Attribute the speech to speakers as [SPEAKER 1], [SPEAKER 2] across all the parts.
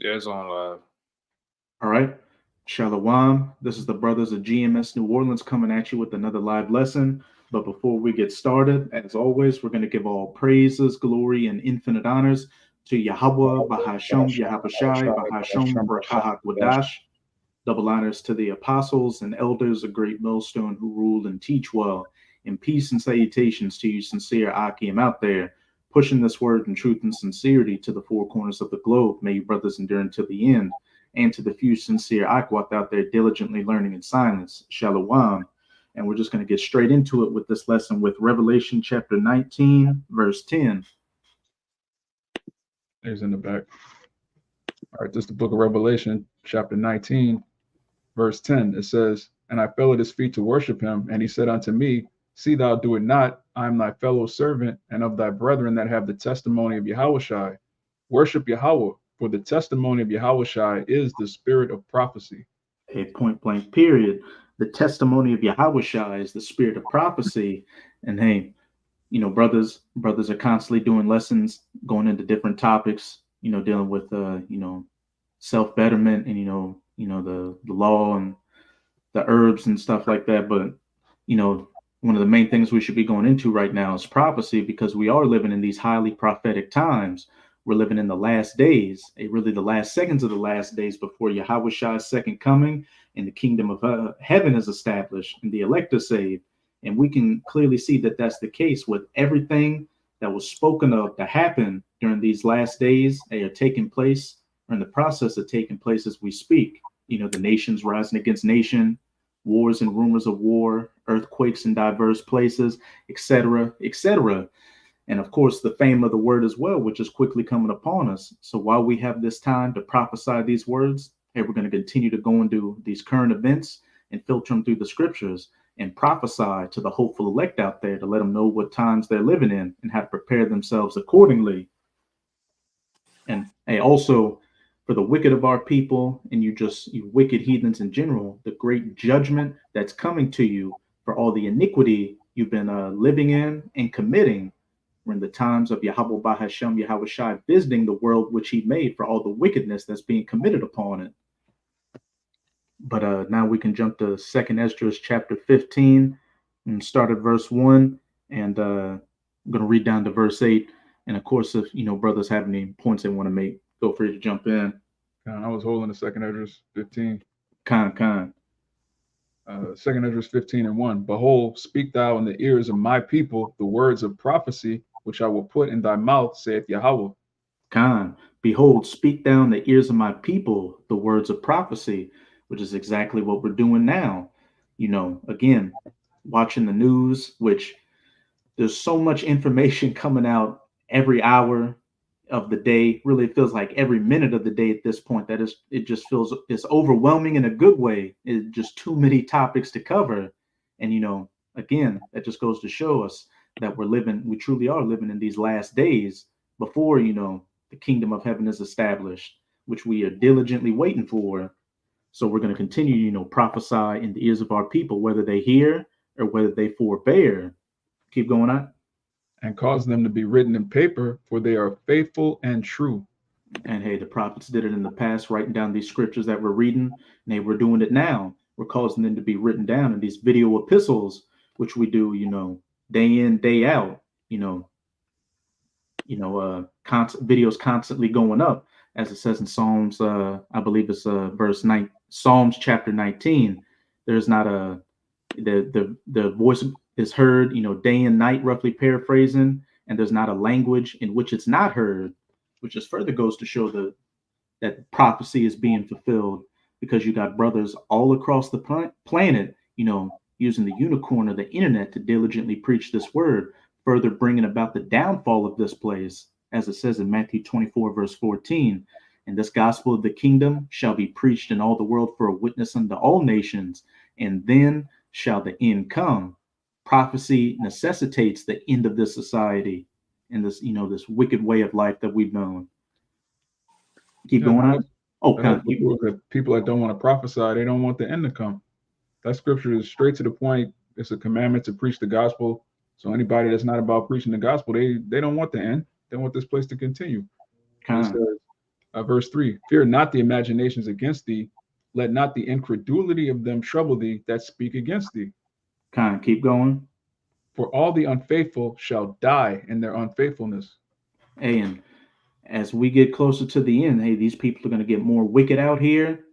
[SPEAKER 1] Yeah, it's on live.
[SPEAKER 2] All right. Shalawam. This is the brothers of GMS New Orleans coming at you with another live lesson. But before we get started, as always, we're going to give all praises, glory, and infinite honors to Yahawah, bahasham, Yahawashi, bahasham, Brakahak Wadash. Double honors to the apostles and elders of Great Millstone who rule and teach well. And peace and salutations to you, sincere Akim out there, pushing this word in truth and sincerity to the four corners of the globe. May you brothers endure until the end. And to the few sincere Akwat out there diligently learning in silence. Shalawam. And we're just going to get straight into it with this lesson with Revelation chapter 19, verse 10.
[SPEAKER 3] There's in the back. All right, this is the book of Revelation, chapter 19, verse 10. It says, "And I fell at his feet to worship him, and he said unto me, See thou do it not. I am thy fellow servant, and of thy brethren that have the testimony of YAHAWASHI. Worship Yahawah, for the testimony of YAHAWASHI is the spirit of prophecy."
[SPEAKER 2] A point blank period. The testimony of Yahawah is the spirit of prophecy. And hey, brothers are constantly doing lessons, going into different topics, dealing with self betterment and the law and the herbs and stuff like that. But one of the main things we should be going into right now is prophecy, because we are living in these highly prophetic times. We're living in the last days, really the last seconds of the last days before Yahawah's second coming, and the kingdom of heaven is established and the elect are saved. And we can clearly see that that's the case with everything that was spoken of to happen during these last days. They are taking place, or in the process of taking place as we speak. The nations rising against nation, wars and rumors of war, earthquakes in diverse places, etc., etc. And of course, the fame of the word as well, which is quickly coming upon us. So while we have this time to prophesy these words, hey, we're going to continue to go into these current events and filter them through the scriptures and prophesy to the hopeful elect out there to let them know what times they're living in and how to prepare themselves accordingly. And hey, also for the wicked of our people and you wicked heathens in general, the great judgment that's coming to you for all the iniquity you've been living in and committing. We're in the times of Yahawah bahasham, Yahawashi visiting the world which he made for all the wickedness that's being committed upon it. But now we can jump to Second Esdras chapter 15 and start at verse 1. And I'm going to read down to verse 8. And of course, if brothers have any points they want to make, feel free to jump in.
[SPEAKER 3] I was holding the Second Esdras 15.
[SPEAKER 2] Khan.
[SPEAKER 3] Second Esdras 15 and 1. "Behold, speak thou in the ears of my people the words of prophecy, which I will put in thy mouth, saith Yahawah."
[SPEAKER 2] Khan, behold, speak thou in the ears of my people the words of prophecy, which is exactly what we're doing now. Again, watching the news, which there's so much information coming out every hour of the day. Really, it feels like every minute of the day at this point. It just feels it's overwhelming in a good way. It's just too many topics to cover. And again, that just goes to show us that we truly are living in these last days before the kingdom of heaven is established, which we are diligently waiting for. So we're going to continue, prophesy in the ears of our people, whether they hear or whether they forbear. Keep going on.
[SPEAKER 3] "And cause them to be written in paper, for they are faithful and true."
[SPEAKER 2] And hey, the prophets did it in the past, writing down these scriptures that we're reading, and they were doing it now. We're causing them to be written down in these video epistles, which we do, day in, day out. Videos constantly going up, as it says in Psalms. I believe it's verse 9, Psalms chapter 19. There's not the voice is heard, day and night, roughly paraphrasing, and there's not a language in which it's not heard, which just further goes to show that prophecy is being fulfilled, because you got brothers all across the planet, using the unicorn of the internet to diligently preach this word, further bringing about the downfall of this place, as it says in Matthew 24, verse 14. "And this gospel of the kingdom shall be preached in all the world for a witness unto all nations, and then shall the end come." Prophecy necessitates the end of this society and this wicked way of life that we've known. Keep going on.
[SPEAKER 3] People that don't want to prophesy, they don't want the end to come. That scripture is straight to the point. It's a commandment to preach the gospel. So anybody that's not about preaching the gospel, they don't want the end. They want this place to continue. It says, Verse 3, fear not the imaginations against thee. Let not the incredulity of them trouble thee that speak against thee.
[SPEAKER 2] Keep going.
[SPEAKER 3] For all the unfaithful shall die in their unfaithfulness.
[SPEAKER 2] And as we get closer to the end, hey, these people are going to get more wicked out here,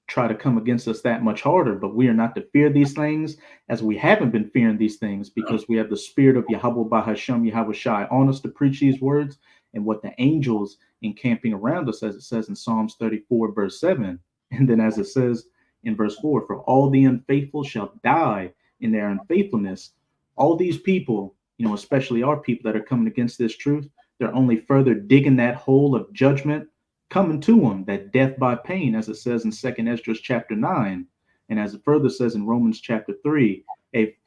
[SPEAKER 2] try to come against us that much harder. But we are not to fear these things, as we haven't been fearing these things, because we have the spirit of YAHAWAH, bahasham, YAHAWASHI on us to preach these words, and what the angels encamping around us, as it says in Psalms 34, verse 7. And then as it says in verse 4, for all the unfaithful shall die in their unfaithfulness. All these people, especially our people that are coming against this truth, they're only further digging that hole of judgment coming to them, that death by pain, as it says in 2nd Esdras chapter 9. And as it further says in Romans chapter 3,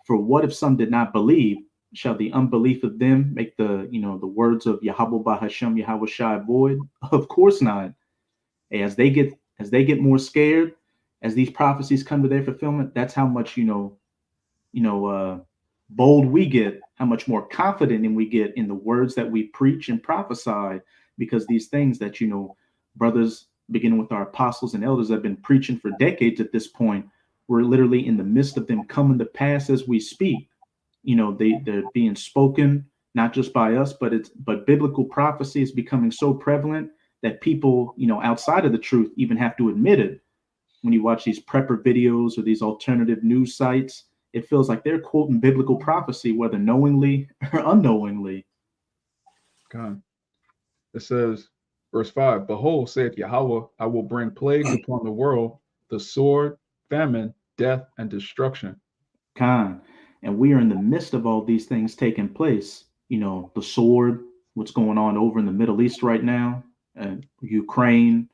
[SPEAKER 2] for what if some did not believe? Shall the unbelief of them make the words of YAHAWAH, bahasham, YAHAWASHI void? Of course not. As they get more scared, as these prophecies come to their fulfillment, that's how much bold we get, how much more confident we get in the words that we preach and prophesy, because these things that brothers, beginning with our apostles and elders, have been preaching for decades at this point, we're literally in the midst of them coming to pass as we speak. They're being spoken not just by us, but biblical prophecy is becoming so prevalent that people outside of the truth even have to admit it. When you watch these prepper videos or these alternative news sites, it feels like they're quoting biblical prophecy, whether knowingly or unknowingly.
[SPEAKER 3] God. It says, verse 5, behold, saith Yahweh, I will bring plagues upon the world, the sword, famine, death, and destruction.
[SPEAKER 2] And we are in the midst of all these things taking place. The sword, what's going on over in the Middle East right now, Ukraine,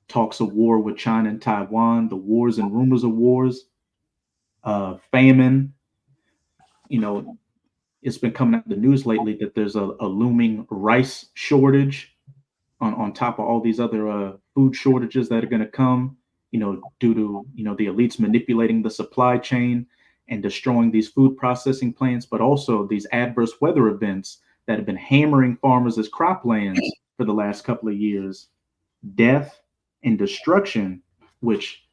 [SPEAKER 2] talks of war with China and Taiwan, the wars and rumors of wars, famine. It's been coming out in the news lately that there's a looming rice shortage on top of all these other food shortages that are going to come, due to, the elites manipulating the supply chain and destroying these food processing plants, but also these adverse weather events that have been hammering farmers as croplands for the last couple of years. Death and destruction, which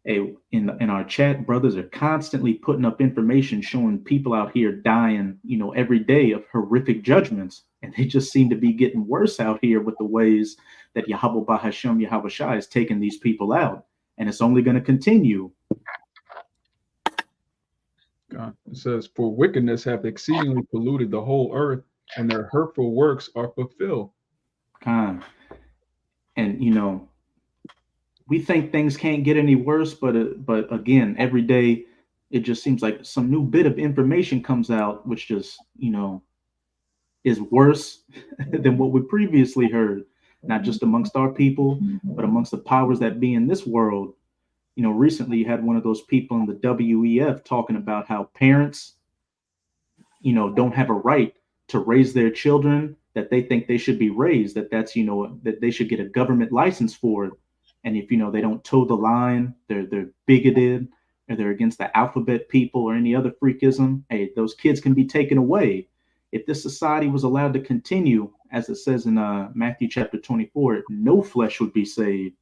[SPEAKER 2] in our chat, brothers are constantly putting up information showing people out here dying, every day of horrific judgments. And they just seem to be getting worse out here with the ways that YAHAWAH, bahasham, YAHAWASHI is taking these people out. And it's only going to continue.
[SPEAKER 3] God. It says, for wickedness hath exceedingly polluted the whole earth, and their hurtful works are fulfilled.
[SPEAKER 2] And, we think things can't get any worse, but again, every day it just seems like some new bit of information comes out, which just is worse than what we previously heard, not just amongst our people, but amongst the powers that be in this world. Recently you had one of those people in the WEF talking about how parents, don't have a right to raise their children that they think they should be raised, that's that they should get a government license for it. And if, they don't toe the line, they're bigoted, or they're against the alphabet people or any other freakism, hey, those kids can be taken away. If this society was allowed to continue, as it says in Matthew chapter 24, no flesh would be saved.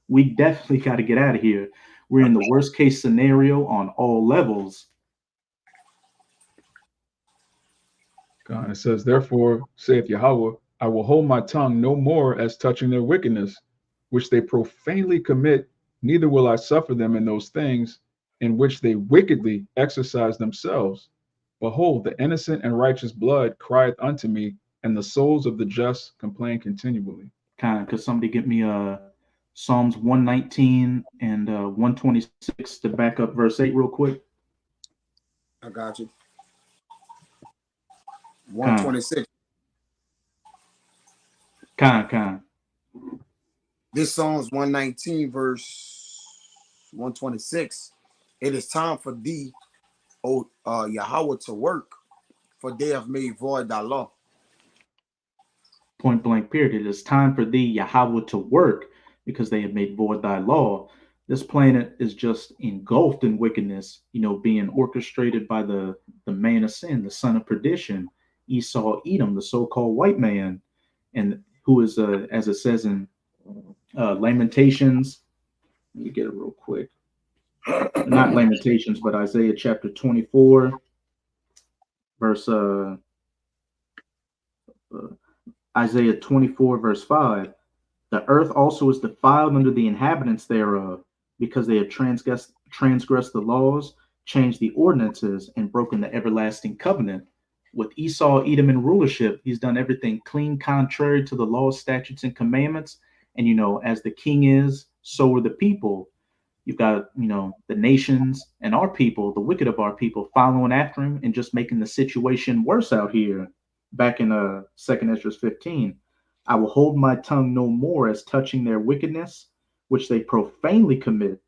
[SPEAKER 2] We definitely got to get out of here. We're in the worst case scenario on all levels.
[SPEAKER 3] God, it says, therefore, saith Yahweh, I will hold my tongue no more as touching their wickedness, which they profanely commit, neither will I suffer them in those things in which they wickedly exercise themselves. Behold, the innocent and righteous blood crieth unto me, and the souls of the just complain continually.
[SPEAKER 2] Could somebody get me Psalms 119 and 126 to back up verse 8 real quick?
[SPEAKER 1] I got you. 126. This Psalms 119, verse 126. It is time for thee, O Yahweh, to work, for they have made void thy law.
[SPEAKER 2] Point blank period. It is time for thee, Yahweh, to work, because they have made void thy law. This planet is just engulfed in wickedness, being orchestrated by the man of sin, the son of perdition, Esau, Edom, the so-called white man. And who is, as it says in Lamentations. Let me get it real quick. Not Lamentations, but Isaiah chapter 24, verse Isaiah 24, verse 5. The earth also is defiled under the inhabitants thereof, because they have transgressed the laws, changed the ordinances, and broken the everlasting covenant. With Esau, Edom, and rulership, he's done everything clean, contrary to the laws, statutes, and commandments. And, as the king is, so are the people. You've got, the nations and our people, the wicked of our people, following after him and just making the situation worse out here. Back in 2nd Ezra 15, I will hold my tongue no more as touching their wickedness, which they profanely commit.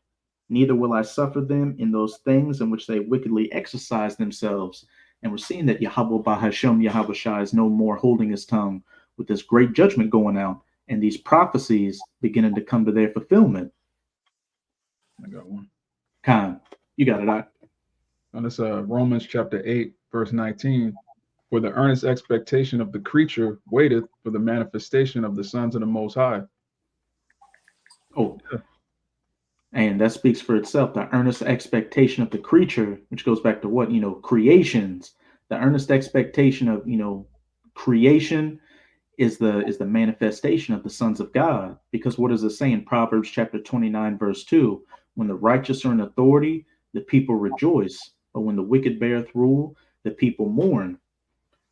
[SPEAKER 2] Neither will I suffer them in those things in which they wickedly exercise themselves. And we're seeing that YAHAWAH, bahasham, YAHAWASHI is no more holding his tongue, with this great judgment going out and these prophecies beginning to come to their fulfillment.
[SPEAKER 3] I got one.
[SPEAKER 2] Khan, you got it out.
[SPEAKER 3] And it's Romans chapter 8, verse 19. For the earnest expectation of the creature waiteth for the manifestation of the sons of the Most High.
[SPEAKER 2] Oh, and that speaks for itself. The earnest expectation of the creature, which goes back to what, creations. The earnest expectation of, creation is the manifestation of the sons of God. Because what does it say in Proverbs chapter 29, verse 2? When the righteous are in authority, the people rejoice. But when the wicked beareth rule, the people mourn.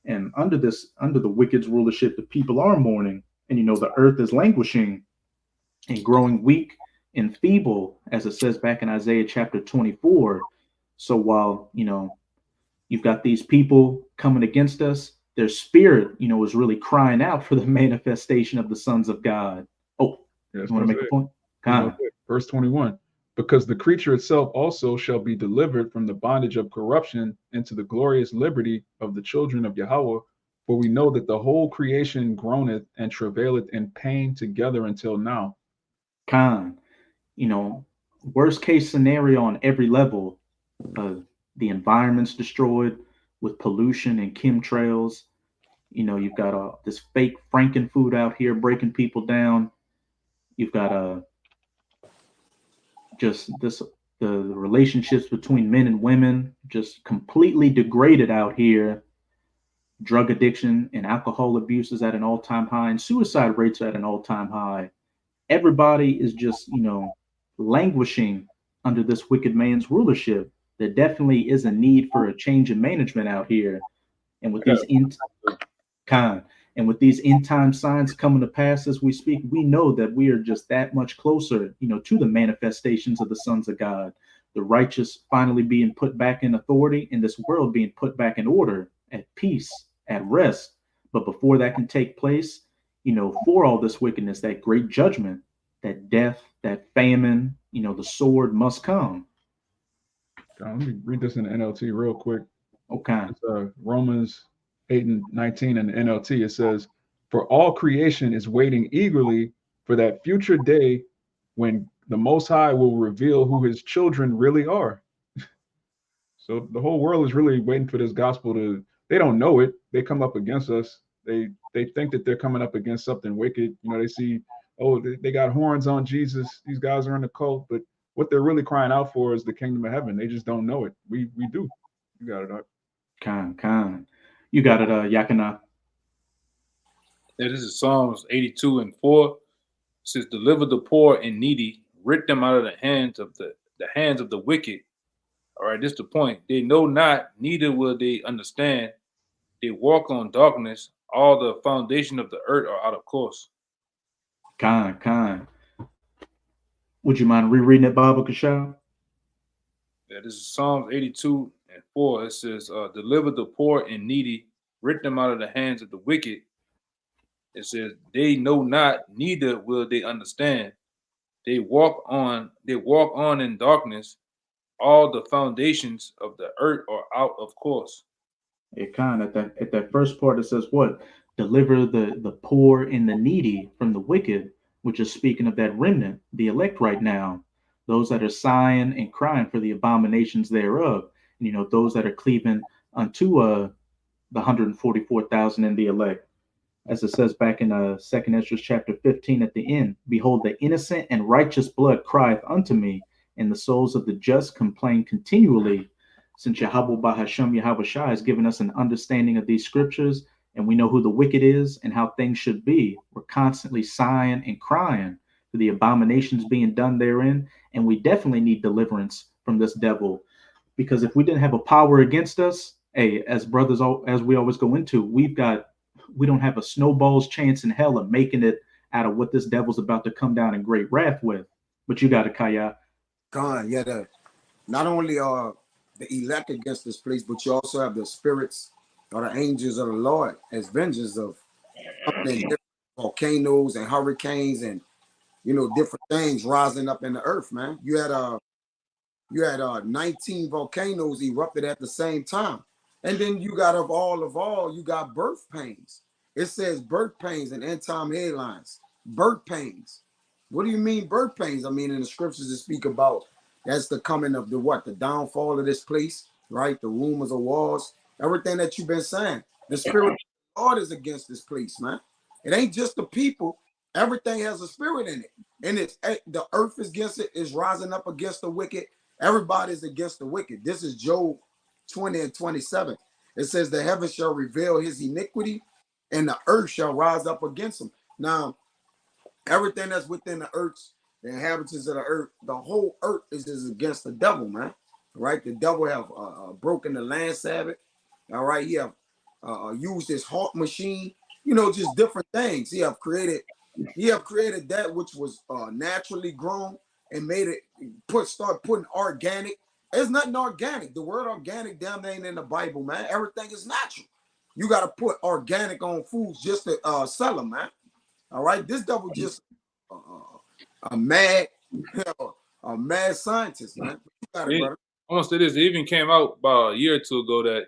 [SPEAKER 2] And under the wicked's rulership, the people are mourning. And, the earth is languishing and growing weak and feeble, as it says back in Isaiah chapter 24. So while, you've got these people coming against us, their spirit, is really crying out for the manifestation of the sons of God. Oh,
[SPEAKER 3] yeah,
[SPEAKER 2] you want to make a point?
[SPEAKER 3] Verse 21. Because the creature itself also shall be delivered from the bondage of corruption into the glorious liberty of the children of YAHAWAH. For we know that the whole creation groaneth and travaileth in pain together until now.
[SPEAKER 2] Khan, worst case scenario on every level. The environment's destroyed with pollution and chemtrails. You've got this fake frankenfood out here breaking people down. You've got the relationships between men and women just completely degraded out here. Drug addiction and alcohol abuse is at an all-time high, and suicide rates are at an all-time high. Everybody is just, languishing under this wicked man's rulership. There definitely is a need for a change in management out here. And with these end time signs coming to pass as we speak, we know that we are just that much closer, to the manifestations of the sons of God, the righteous finally being put back in authority, and this world being put back in order, at peace, at rest. But before that can take place, for all this wickedness, that great judgment, that death, that famine, the sword must come.
[SPEAKER 3] Let me read this in the NLT real quick.
[SPEAKER 2] Okay.
[SPEAKER 3] It's, Romans 8 and 19 in the NLT. It says, for all creation is waiting eagerly for that future day when the Most High will reveal who his children really are. So the whole world is really waiting for this gospel they don't know it. They come up against us. They think that they're coming up against something wicked. They see, oh, they got horns on Jesus. These guys are in the cult. But what they're really crying out for is the kingdom of heaven. They just don't know it. We do. You got it, Doc.
[SPEAKER 2] Khan. You got it, Yakana.
[SPEAKER 4] Yeah, this is Psalms 82 and 4. It says, deliver the poor and needy, rid them out of the hands of the wicked. All right, this is the point. They know not, neither will they understand. They walk on darkness. All the foundation of the earth are out of course.
[SPEAKER 2] Khan. Would you mind rereading it, Baba Kashal?
[SPEAKER 4] Yeah, this is Psalms 82 and 4. It says, deliver the poor and needy, rid them out of the hands of the wicked. It says, they know not, neither will they understand. They walk on in darkness. All the foundations of the earth are out of course.
[SPEAKER 2] At that first part, it says what? Deliver the poor and the needy from the wicked, which is speaking of that remnant, the elect right now, those that are sighing and crying for the abominations thereof, and those that are cleaving unto the 144,000 in the elect. as it says back in 2nd Ezra chapter 15 at the end. Behold, the innocent and righteous blood crieth unto me, and the souls of the just complain continually. Since YAHAWAH bahasham YAHAWASHI has given us an understanding of these scriptures, and we know who the wicked is and how things should be, we're constantly sighing and crying for the abominations being done therein, and we definitely need deliverance from this devil. Because if we didn't have a power against us, hey, as brothers, as we always go into, we don't have a snowball's chance in hell of making it out of what this devil's about to come down in great wrath with. But you got it, Kaya.
[SPEAKER 1] God, yeah, not only are the elect against this place, but you also have the spirits or the angels of the Lord as vengeance of different volcanoes and hurricanes and different things rising up in the earth, man. You had 19 volcanoes erupted at the same time. And then you got of all, you got birth pains. It says birth pains and end time headlines. Birth pains. What do you mean birth pains? I mean, in the scriptures that speak about that's the coming of the downfall of this place, right? The rumors of wars, everything that you've been saying. The spirit of God is against this place, man. It ain't just the people. Everything has a spirit in it. And the earth is against it, is rising up against the wicked. Everybody's against the wicked. This is Job 20 and 27. It says the heavens shall reveal his iniquity and the earth shall rise up against him. Now, everything that's within the earth, the inhabitants of the earth, the whole earth is against the devil, man. Right? The devil have broken the land Sabbath. All right. He have used his heart machine, just different things. He have created that which was naturally grown and made it start putting organic. There's nothing organic. The word organic damn ain't in the Bible, man. Everything is natural. You got to put organic on foods just to sell them, man. All right, this devil just a mad scientist, man. You got it, brother.
[SPEAKER 4] Almost it is. It even came out about a year or two ago that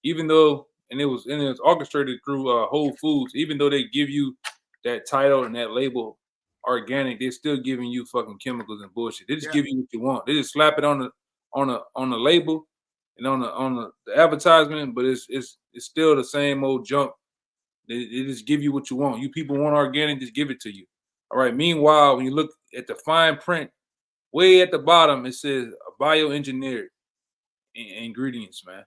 [SPEAKER 4] even though it was orchestrated through Whole Foods, even though they give you that title and that label organic, they're still giving you fucking chemicals and bullshit. They just give you what you want. They just slap it on the label and on the advertisement, but it's still the same old junk. They just give you what you want. You people want organic, just give it to you. All right. Meanwhile, when you look at the fine print, way at the bottom, it says bioengineered ingredients, man.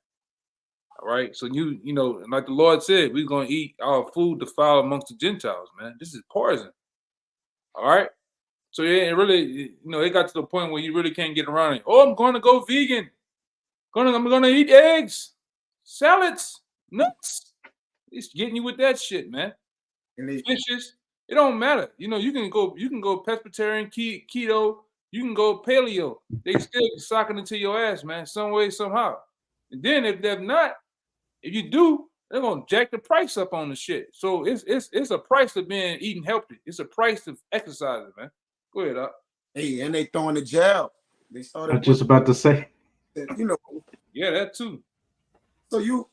[SPEAKER 4] All right. So like the Lord said, we're gonna eat our food defiled amongst the Gentiles, man. This is poison. All right. So yeah, it really, it got to the point where you really can't get around it. Oh, I'm gonna go vegan. I'm gonna eat eggs, salads, nuts. It's getting you with that shit, man. And fishes, it don't matter. You can go pescatarian, keto, you can go paleo. They still socking into your ass, man, some way, somehow. And then if they're not, if you do, they're gonna jack the price up on the shit. So it's a price of being eating healthy. It's a price of exercising, man. Go ahead, up.
[SPEAKER 1] Hey, and they throwing the jab. They started.
[SPEAKER 2] I'm just about to say.
[SPEAKER 4] Yeah, that too.
[SPEAKER 1] So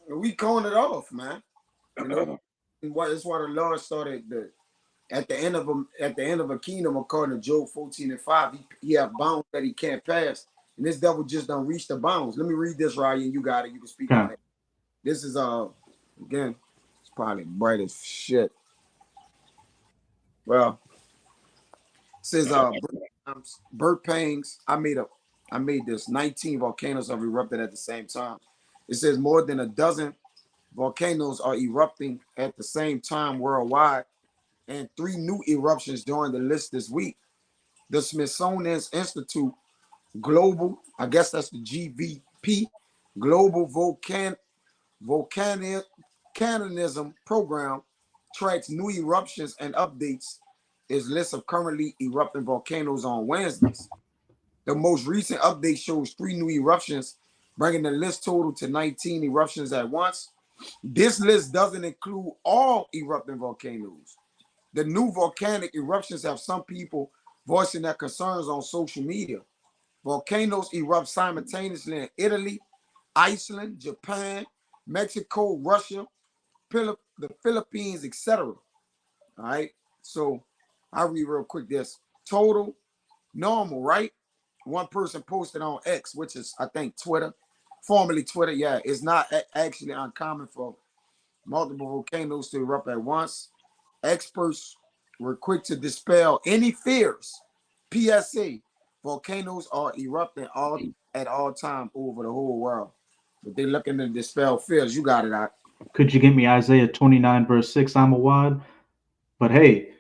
[SPEAKER 1] we calling it off, man. And that's why the Lord started at the end of a kingdom, according to Job 14 and 5, he have bounds that he can't pass. And this devil just don't reach the bounds. Let me read this, Ryan. You got it. You can speak on it. This is again, it's probably bright as shit. Well, it says birth pains. I made this. 19 volcanoes have erupted at the same time. It says more than a dozen volcanoes are erupting at the same time worldwide, and 3 new eruptions joined the list this week. The Smithsonian's Institute Global, I guess that's the GVP, Global Volcanism Program, tracks new eruptions and updates its list of currently erupting volcanoes on Wednesdays. The most recent update shows 3 new eruptions, bringing the list total to 19 eruptions at once. This list doesn't include all erupting volcanoes. The new volcanic eruptions have some people voicing their concerns on social media. Volcanoes erupt simultaneously in Italy, Iceland, Japan, Mexico, Russia, the Philippines, etc. All right. So I'll read real quick this. Total normal, right? One person posted on X, which is, I think, Twitter, formerly Twitter. Yeah, it's not actually uncommon for multiple volcanoes to erupt at once. Experts were quick to dispel any fears. PSA, volcanoes are erupting at all time over the whole world. But they're looking to dispel fears. You got it out.
[SPEAKER 2] Could you give me Isaiah 29, verse 6, Amawad? But hey,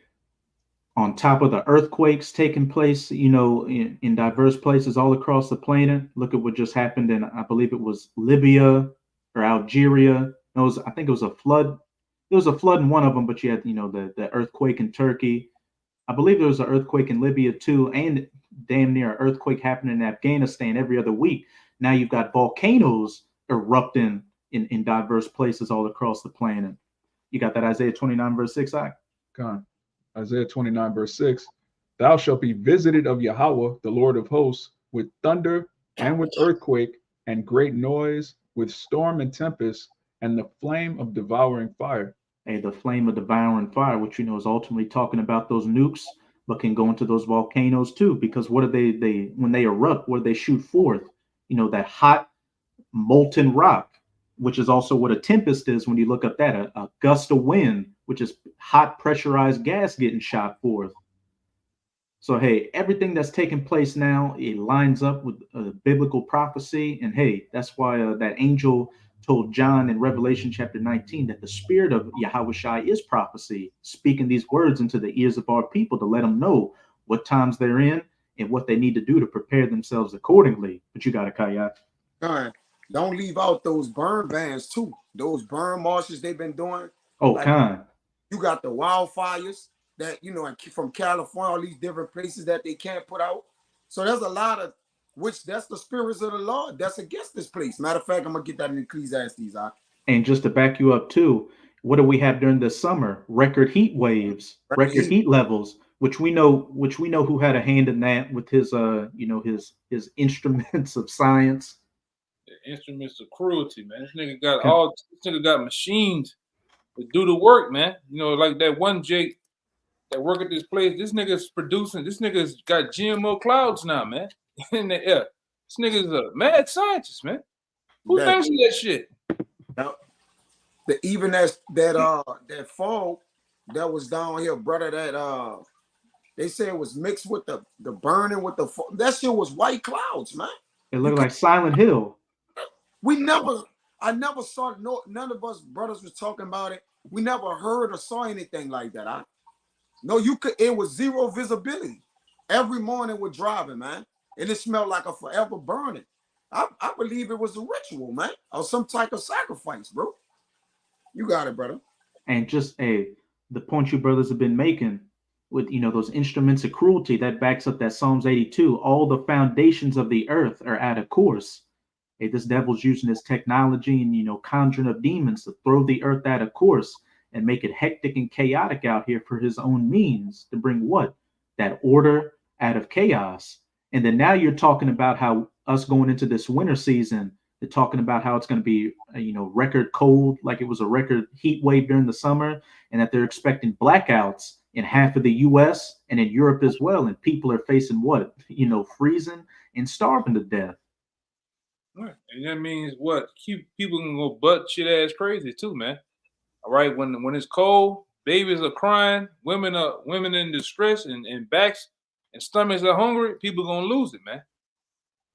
[SPEAKER 2] on top of the earthquakes taking place, in diverse places all across the planet, look at what just happened in, I believe it was Libya or Algeria. I think it was a flood. There was a flood in one of them, but you had, the earthquake in Turkey. I believe there was an earthquake in Libya too, and damn near an earthquake happening in Afghanistan every other week. Now you've got volcanoes erupting in diverse places all across the planet. You got that Isaiah 29, verse 6, I?
[SPEAKER 3] Con. Isaiah 29, verse 6. Thou shalt be visited of Yahawah, the Lord of hosts, with thunder and with earthquake and great noise, with storm and tempest, and the flame of devouring fire.
[SPEAKER 2] Hey, the flame of devouring fire, which is ultimately talking about those nukes, but can go into those volcanoes too. Because what do they when they erupt, what do they shoot forth? That hot molten rock, which is also what a tempest is when you look up that, a gust of wind, which is hot pressurized gas getting shot forth. So, hey, everything that's taking place now, it lines up with biblical prophecy. And hey, that's why that angel told John in Revelation chapter 19 that the spirit of YAHAWASHI is prophecy, speaking these words into the ears of our people to let them know what times they're in and what they need to do to prepare themselves accordingly. But you got it, Kayak.
[SPEAKER 1] All right. Don't leave out those burn bans too. Those burn marshes they've been doing.
[SPEAKER 2] Oh,
[SPEAKER 1] like, you got the wildfires that, from California, all these different places that they can't put out. So there's a lot of, which that's the spirits of the Lord that's against this place. Matter of fact, I'm going to get that in Ecclesiastes.
[SPEAKER 2] And just to back you up too, what do we have during the summer? Record heat waves, record heat levels, which we know who had a hand in that with his his instruments of science.
[SPEAKER 4] The instruments of cruelty, man. This nigga got machines to do the work, man. Like that one Jake that work at this place. This nigga's producing. This nigga's got GMO clouds now, man. In the air. This nigga's a mad scientist, man. Who thinks of that shit?
[SPEAKER 1] Even that fog that was down here, brother, that they say it was mixed with the burning with the fog. That shit was white clouds, man.
[SPEAKER 2] It looked like Silent Hill.
[SPEAKER 1] I never saw none of us brothers was talking about it. We never heard or saw anything like that. It was zero visibility. Every morning we're driving, man, and it smelled like a forever burning. I believe it was a ritual, man, or some type of sacrifice, bro. You got it, brother.
[SPEAKER 2] And just the point you brothers have been making with those instruments of cruelty, that backs up that Psalms 82. All the foundations of the earth are out of course. Hey, this devil's using his technology and conjuring of demons to throw the earth out of course and make it hectic and chaotic out here for his own means, to bring what? That order out of chaos. And then now you're talking about how us going into this winter season, they're talking about how it's going to be, record cold, like it was a record heat wave during the summer, and that they're expecting blackouts in half of the US and in Europe as well. And people are facing what? Freezing and starving to death.
[SPEAKER 4] Right. And that means what? People can go butt shit ass crazy too, man. All right. When it's cold, babies are crying, women in distress and backs and stomachs are hungry, people gonna lose it, man.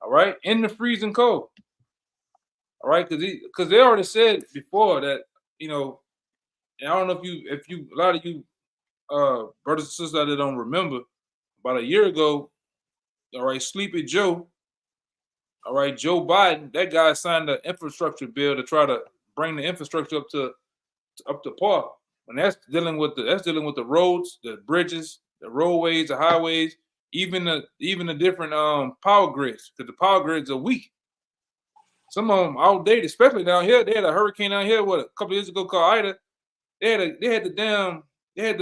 [SPEAKER 4] All right, in the freezing cold. All right, because they already said before that, and I don't know if you a lot of you brothers and sisters that don't remember, about a year ago, all right, Sleepy Joe, all right, Joe Biden, that guy signed an infrastructure bill to try to bring the infrastructure up to par. And that's dealing with the roads, the bridges, the roadways, the highways, even the different power grids, because the power grids are weak. Some of them outdated, especially down here. They had a hurricane down here, a couple of years ago called Ida. They had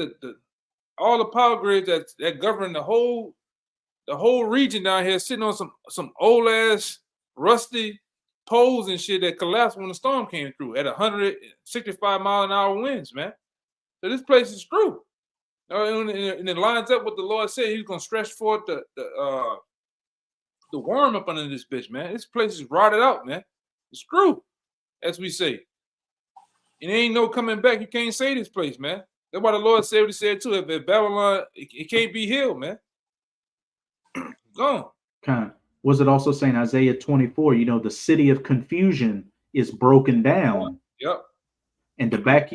[SPEAKER 4] all the power grids that govern the whole region down here sitting on some old ass rusty poles and shit that collapsed when the storm came through at 165-mile-an-hour winds, man. So this place is screwed. And it lines up what the Lord said. He's gonna stretch forth the worm up under this bitch, man. This place is rotted out, man. It's screwed, as we say. and there ain't no coming back. You can't save this place, man. That's why the Lord said what he said too. If Babylon, it can't be healed, man. Gone.
[SPEAKER 2] Kind of. Was it also saying Isaiah 24, you know, the city of confusion is broken down?
[SPEAKER 4] Yep.
[SPEAKER 2] And to back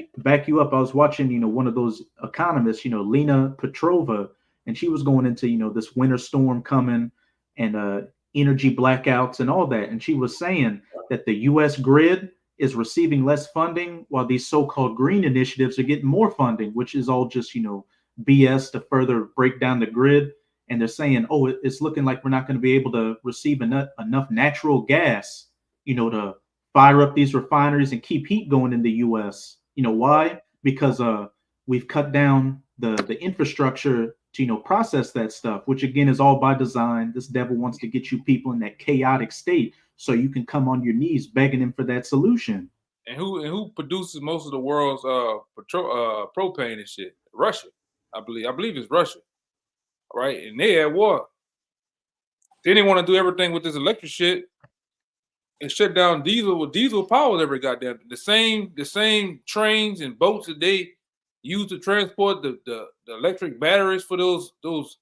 [SPEAKER 2] you up, I was watching, you know, one of those economists, you know, Lena Petrova, and she was going into, you know, this winter storm coming and energy blackouts and all that. And she was saying that the U.S. grid is receiving less funding while these so-called green initiatives are getting more funding, which is all just, you know, BS to further break down the grid. And they're saying, oh, it's looking like we're not going to be able to receive enough natural gas, you know, to fire up these refineries and keep heat going in the U.S. You know why? Because we've cut down the infrastructure to, you know, process that stuff, which again is all by design. This devil wants to get you people in that chaotic state so you can come on your knees begging him for that solution.
[SPEAKER 4] And who produces most of the world's propane and shit? Russia, I believe. I believe it's Russia. All right, and they at war. They didn't want to do everything with this electric shit and shut down diesel with diesel power every goddamn. The same trains and boats that they use to transport the electric batteries for those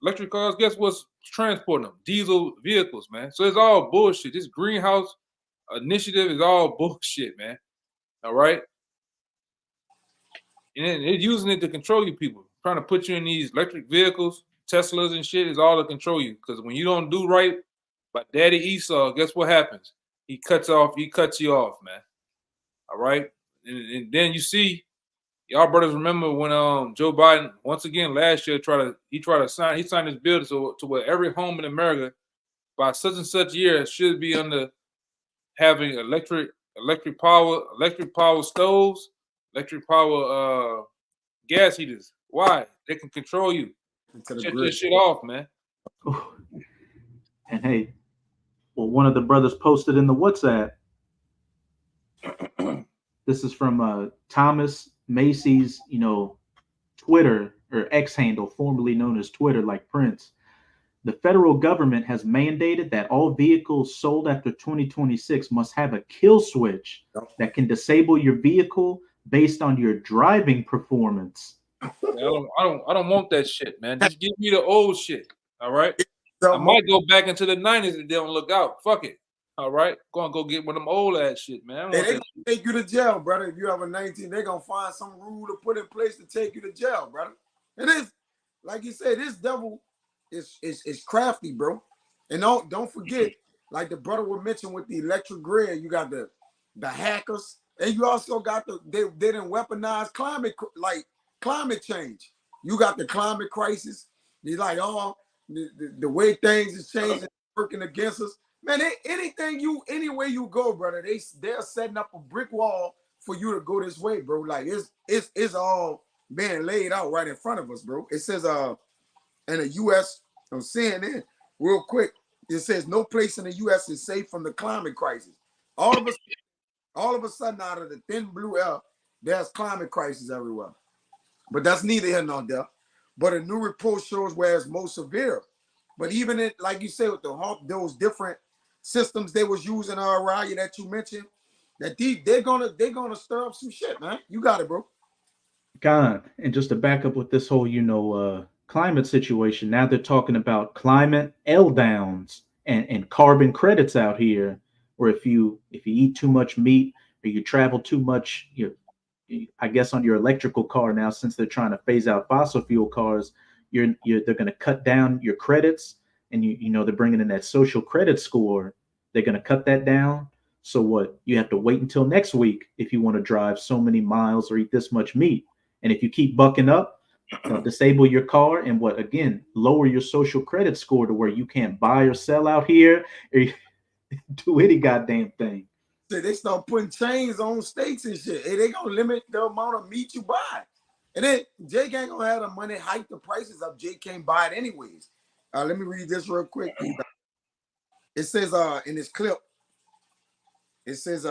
[SPEAKER 4] electric cars. Guess what's transporting them? Diesel vehicles, man. So it's all bullshit. This greenhouse initiative is all bullshit, man. All right, and then they're using it to control you people, trying to put you in these electric vehicles. Teslas and shit is all to control you. Because when you don't do right by Daddy Esau, guess what happens? He cuts you off, man. All right. And then you see, y'all brothers remember when Joe Biden once again last year he signed his bill to where every home in America by such and such year should be under having electric power stoves, electric power gas heaters. Why? They can control you. Shut this shit off, man.
[SPEAKER 2] And hey, well, one of the brothers posted in the WhatsApp. This is from Thomas Macy's, you know, Twitter or X handle, formerly known as Twitter, like Prince. The federal government has mandated that all vehicles sold after 2026 must have a kill switch that can disable your vehicle based on your driving performance.
[SPEAKER 4] I don't want that shit, man. Just give me the old shit. All right. I might go back into the 90s if they don't look out. Fuck it. All right. Go get one of them old ass shit, man.
[SPEAKER 1] Hey, they gonna take you to jail, brother. If you have a 19, they're gonna find some rule to put in place to take you to jail, brother. It is, like you said, this devil is crafty, bro. And don't forget, like the brother would mention with the electric grid, you got the hackers, and you also got they didn't weaponize climate change. You got the climate crisis. They're like, oh, the way things is changing, working against us. Man, anywhere you go, brother, they're setting up a brick wall for you to go this way, bro. Like it's all being laid out right in front of us, bro. It says in the U.S. I'm saying it real quick. It says no place in the U.S. is safe from the climate crisis. All of a sudden, out of the thin blue air, there's climate crisis everywhere. But that's neither here nor there. But a new report shows where it's most severe. But even it, like you said, with those different systems they was using, Raya, that you mentioned, that they're gonna stir up some shit, man. You got it, bro.
[SPEAKER 2] God, and just to back up with this whole, you know, climate situation. Now they're talking about climate L downs and carbon credits out here, where if you eat too much meat or you travel too much, I guess on your electrical car now, since they're trying to phase out fossil fuel cars, they're going to cut down your credits, and you know they're bringing in that social credit score. They're going to cut that down. So what? You have to wait until next week if you want to drive so many miles or eat this much meat. And if you keep bucking up, they'll disable your car and lower your social credit score to where you can't buy or sell out here or do any goddamn thing.
[SPEAKER 1] They start putting chains on steaks and shit. Hey, they gonna limit the amount of meat you buy. And then Jake ain't gonna have the money hike the prices up. Jake can't buy it anyways. Let me read this real quick. It says in this clip, it says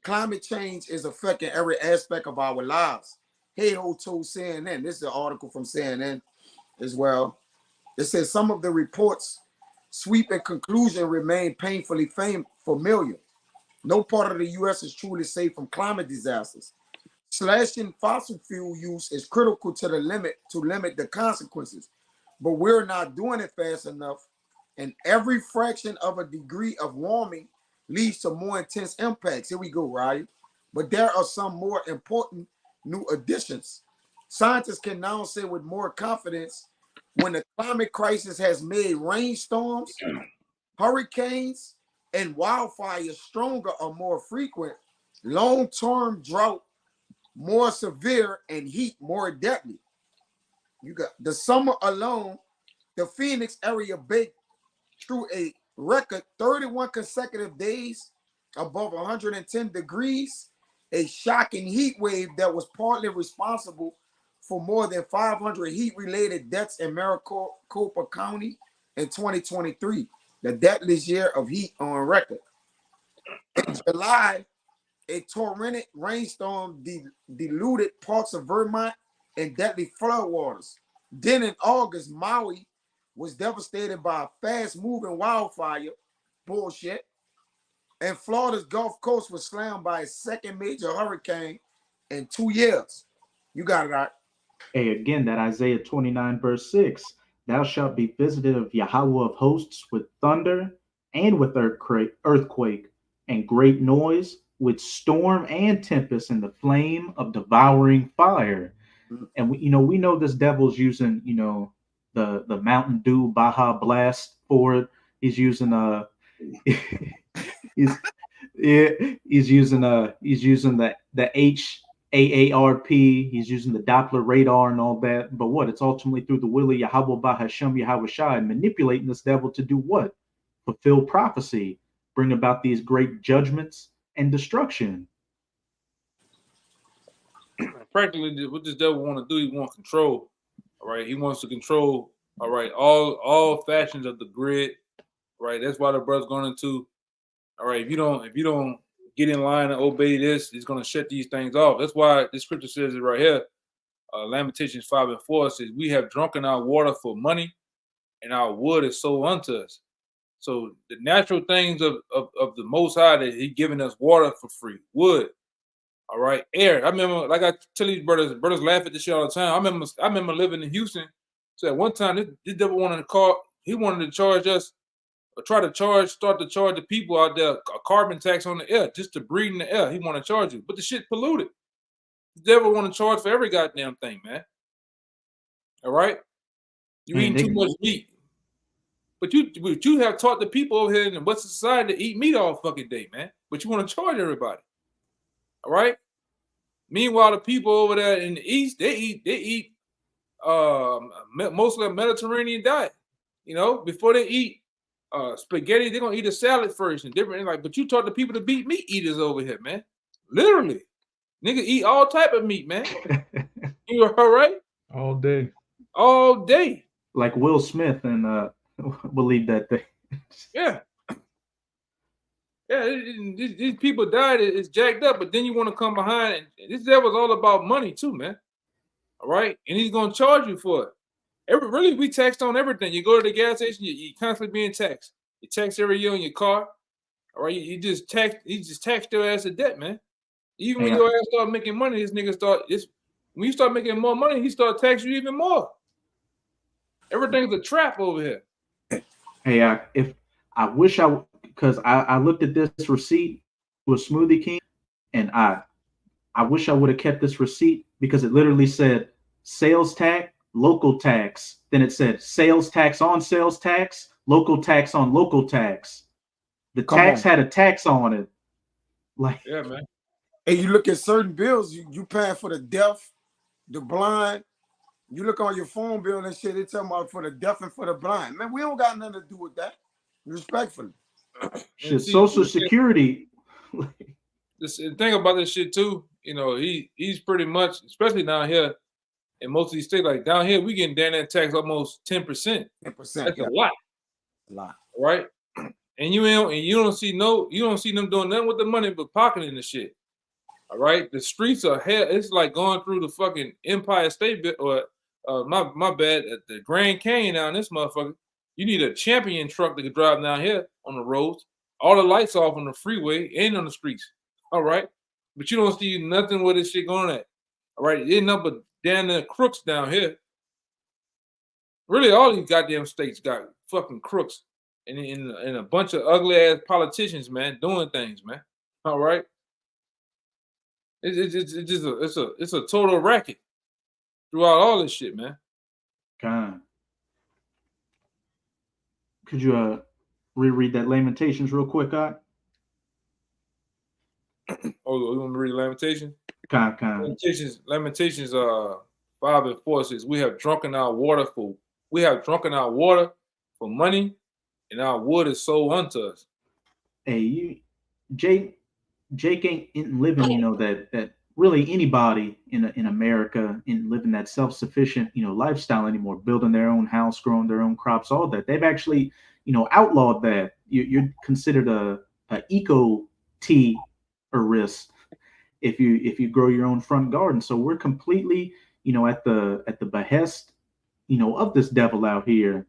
[SPEAKER 1] climate change is affecting every aspect of our lives. Hayhoe told CNN. This is an article from CNN as well. It says some of the reports' sweeping conclusion remain painfully familiar. No part of the U.S. is truly safe from climate disasters. Slashing fossil fuel use is critical to limit the consequences, but we're not doing it fast enough. And every fraction of a degree of warming leads to more intense impacts. Here we go, right? But there are some more important new additions. Scientists can now say with more confidence, when the climate crisis has made rainstorms, hurricanes, and wildfires stronger or more frequent, long-term drought more severe, and heat more deadly. You got the summer alone, the Phoenix area baked through a record 31 consecutive days above 110 degrees, a shocking heat wave that was partly responsible for more than 500 heat-related deaths in Maricopa County in 2023, the deadliest year of heat on record. In July, a torrential rainstorm diluted parts of Vermont in deadly floodwaters. Then in August, Maui was devastated by a fast-moving wildfire. Bullshit. And Florida's Gulf Coast was slammed by a second major hurricane in 2 years. You got it, right?
[SPEAKER 2] Hey, again, that Isaiah 29, verse 6. Thou shalt be visited of Yahawah of hosts with thunder and with earthquake and great noise, with storm and tempest and the flame of devouring fire. And we know this devil's using, the Mountain Dew Baja Blast for it. He's using he's using the HAARP. He's using the Doppler radar and all that. But what? It's ultimately through the will of YAHAWAH, bahasham, YAHAWASHI, manipulating this devil to do what? Fulfill prophecy, bring about these great judgments and destruction.
[SPEAKER 4] Practically, what this devil want to do, he wants control. All right, he wants to control. All right, all factions of the grid. Right, that's why the brother's going into. All right, if you don't get in line and obey this, he's going to shut these things off. That's why the scripture says it right here. Lamentations 5:4 says, "We have drunken our water for money, and our wood is sold unto us." So the natural things of the Most High, that He giving us water for free, wood, all right, air. I remember, like I tell these brothers laugh at this shit all the time. I remember living in Houston. So at one time, this devil wanted to charge us, or start to charge the people out there a carbon tax on the air just to breathe in the air. He want to charge you, but the shit polluted. The devil want to charge for every goddamn thing, man. All right, you eating too much meat. But you have taught the people over here in Western society to eat meat all fucking day, man. But you want to charge everybody. All right. Meanwhile, the people over there in the East, they eat mostly a Mediterranean diet. Before they eat spaghetti, they're gonna eat a salad first and different. But you taught the people to be meat eaters over here, man. Literally, nigga eat all type of meat, man. You all right?
[SPEAKER 3] All day.
[SPEAKER 4] All day.
[SPEAKER 2] Like Will Smith and believe that thing.
[SPEAKER 4] Yeah. Yeah, these people died. It's jacked up, but then you want to come behind, and this devil's all about money too, man. All right, and he's gonna charge you for it. Really, we taxed on everything. You go to the gas station, you constantly being taxed. You tax every year on your car. All right, you just tax your ass to debt, man. Even when your ass start making money, this nigga when you start making more money, he start taxing you even more. Everything's a trap over here.
[SPEAKER 2] Hey, because I looked at this receipt with Smoothie King, and I wish I would have kept this receipt, because it literally said sales tax, local tax. Then it said sales tax on sales tax, local tax on local tax. The tax had a tax on it. Like,
[SPEAKER 4] yeah, man.
[SPEAKER 1] And you look at certain bills, you paying for the deaf, the blind. You look on your phone bill and shit, they talking about for the deaf and for the blind. Man, we don't got nothing to do with that. Respectfully.
[SPEAKER 2] Shit, Social Security.
[SPEAKER 4] The thing about this shit too, he's pretty much, especially down here in most of these states, like down here, we getting down that tax almost 10%.
[SPEAKER 1] 10%.
[SPEAKER 4] That's a lot.
[SPEAKER 1] A lot.
[SPEAKER 4] Right? And you don't see them doing nothing with the money but pocketing the shit. All right. The streets are hell. It's like going through the fucking Empire State or my bad, at the Grand Canyon down this motherfucker. You need a champion truck that can drive down here on the roads. All the lights off on the freeway and on the streets. All right. But you don't see nothing where this shit going at. All right, there's nothing but damn near crooks down here. Really, all these goddamn states got fucking crooks and a bunch of ugly ass politicians, man, doing things, man. All right, it's a total racket throughout all this shit, man.
[SPEAKER 2] God, could you reread that Lamentations real quick, God?
[SPEAKER 4] Oh, you want me to read Lamentations?
[SPEAKER 2] Con.
[SPEAKER 4] Lamentations 5 and 4 says, we have drunken our water for money, and our wood is sold unto us.
[SPEAKER 2] Hey, Jake ain't living, that really anybody in America in living that self-sufficient, lifestyle anymore, building their own house, growing their own crops, all that. They've actually, outlawed that. You're considered a eco-terrorist if you grow your own front garden. So we're completely, at the behest, of this devil out here.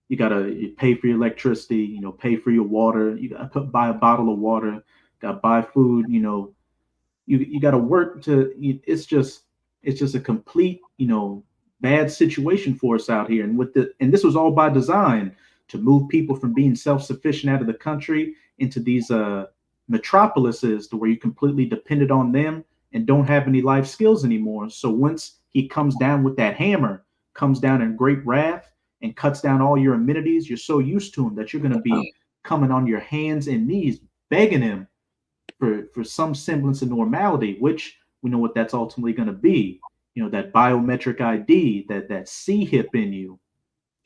[SPEAKER 2] You gotta pay for your electricity, pay for your water. You gotta buy a bottle of water. Gotta buy food. You gotta work to. It's just a complete, bad situation for us out here. And this was all by design to move people from being self-sufficient out of the country into these metropolises, to where you completely depended on them and don't have any life skills anymore. So once he comes down with that hammer, comes down in great wrath and cuts down all your amenities, you're so used to him that you're going to be coming on your hands and knees begging him for some semblance of normality, which we know what that's ultimately going to be. That biometric ID, that C-hip in you,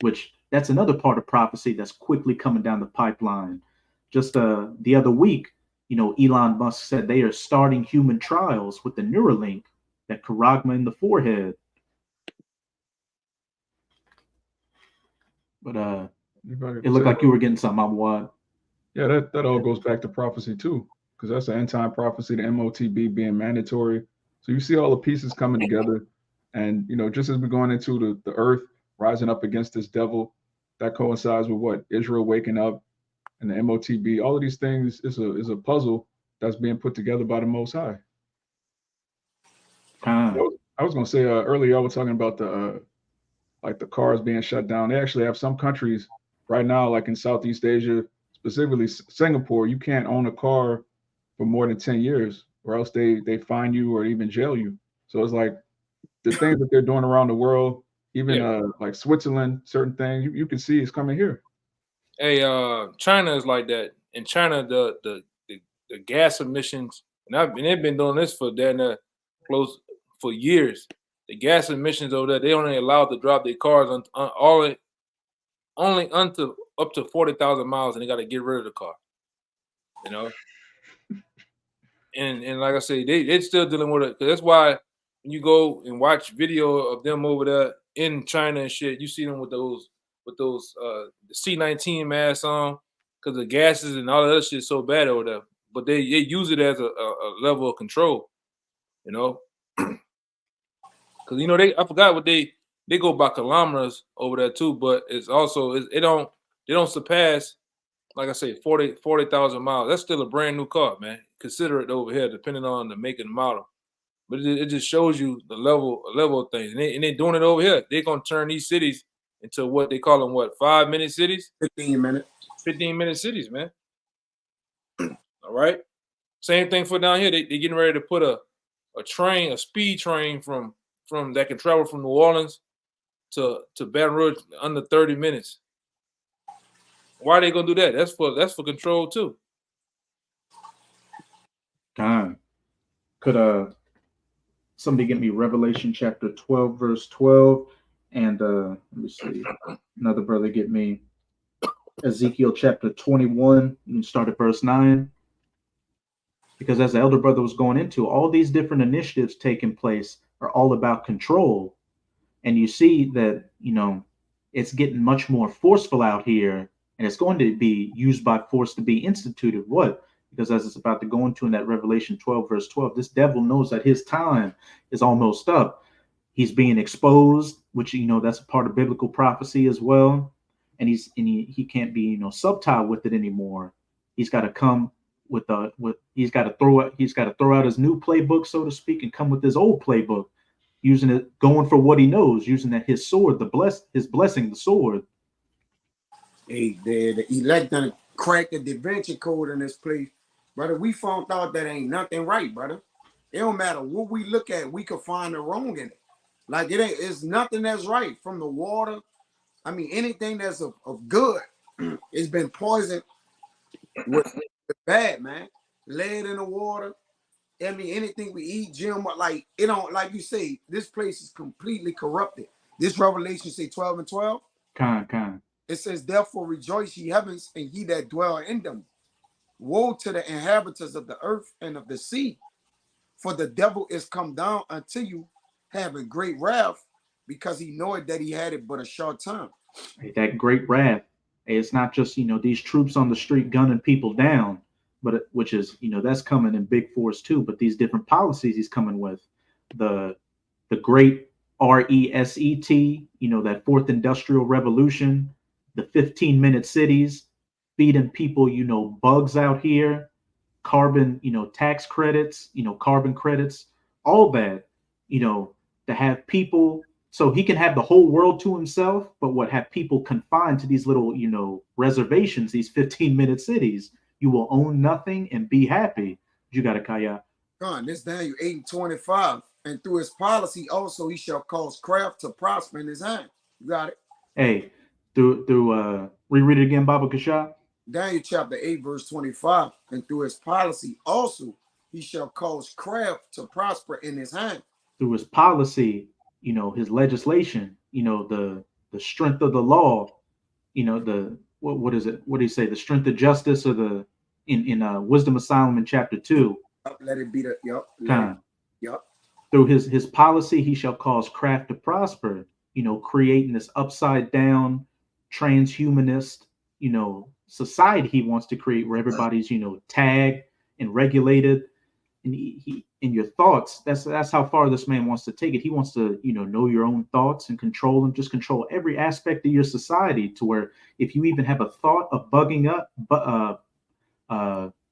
[SPEAKER 2] which that's another part of prophecy that's quickly coming down the pipeline. Just the other week, Elon Musk said they are starting human trials with the Neuralink, that charagma in the forehead. But it looked like you were getting something, YAHAWAH.
[SPEAKER 3] Yeah, that all goes back to prophecy too, because that's an end time prophecy, the MOTB being mandatory. So you see all the pieces coming together, and just as we're going into the earth rising up against this devil, that coincides with what Israel waking up and the MOTB. All of these things is a puzzle that's being put together by the Most High. I was going to say earlier, I was talking about the cars being shut down. They actually have some countries right now, like in Southeast Asia, specifically Singapore, you can't own a car for more than 10 years or else they fine you or even jail you. So it's like the things that they're doing around the world, even like Switzerland, certain things you can see is coming here.
[SPEAKER 4] Hey, China is like that. In China, the gas emissions, and they've been doing this for close for years. The gas emissions over there, they only allowed to drive their cars only unto up to 40,000 miles, and they got to get rid of the car. And like I say, they're still dealing with it. Cause that's why when you go and watch video of them over there in China and shit, you see them with those the C-19 masks on, because the gases and all that other shit is so bad over there. But they use it as a level of control, because I forgot what they go by kilometers over there too, but it's also they don't surpass, like I say, 40,000 miles. That's still a brand new car, man. Consider it over here, depending on the make and model. But it just shows you the level of things, and they're doing it over here. They're gonna turn these cities into what they call them, 5-minute cities?
[SPEAKER 1] 15-minute.
[SPEAKER 4] 15-minute cities, man. All right. Same thing for down here. They getting ready to put a speed train from that can travel from New Orleans to Baton Rouge under 30 minutes. Why are they gonna do that? That's for control too.
[SPEAKER 2] Could somebody get me Revelation chapter 12, verse 12, and let me see, another brother get me Ezekiel chapter 21. You can start at verse 9. Because as the elder brother was going into, all these different initiatives taking place are all about control. And you see that, it's getting much more forceful out here, and it's going to be used by force to be instituted. What? Because as it's about to go into in that Revelation 12, verse 12, this devil knows that his time is almost up. He's being exposed, which, that's a part of biblical prophecy as well. And he can't be, subtle with it anymore. He's got to come with he's got to throw out his new playbook, so to speak, and come with his old playbook, using it, going for what he knows, using that his sword, his blessing, the sword.
[SPEAKER 1] Hey, the elect done cracked the Da Vinci Code in this place, brother. We found out that ain't nothing right, brother. It don't matter what we look at, we can find the wrong in it. Like it's nothing that's right, from the water. I mean, anything that's of good, it's been poisoned with bad, man. Lead in the water. I mean, anything we eat, Jim, like it don't, like you say, this place is completely corrupted. This Revelation say 12 and 12. It says, therefore rejoice ye heavens, and ye that dwell in them. Woe to the inhabitants of the earth and of the sea, for the devil is come down unto you, having great wrath, because he knoweth that he had it but a short time.
[SPEAKER 2] That great wrath. It's not just, these troops on the street gunning people down, but which is, that's coming in big force too. But these different policies he's coming with, the great RESET, that fourth industrial revolution, the 15-minute cities, feeding people, bugs out here, carbon, tax credits, carbon credits, all that, to have people, so he can have the whole world to himself, but have people confined to these little, reservations, these 15-minute cities. You will own nothing and be happy. You got it, Kaya.
[SPEAKER 1] God, this Daniel 8:25. And through his policy also he shall cause craft to prosper in his hand. You got it?
[SPEAKER 2] Hey, reread it again, Baba Kasha.
[SPEAKER 1] Daniel chapter 8, verse 25. And through his policy also he shall cause craft to prosper in his hand.
[SPEAKER 2] Through his policy, his legislation, the strength of the law, what is it? What do you say? The strength of justice, or in Wisdom of Solomon chapter 2.
[SPEAKER 1] Let it be the
[SPEAKER 2] Yep. Through his policy, he shall cause craft to prosper, creating this upside down transhumanist, society he wants to create, where everybody's, tagged and regulated. And he in your thoughts, that's how far this man wants to take it. He wants to, know your own thoughts and control them, just control every aspect of your society, to where if you even have a thought of bugging up,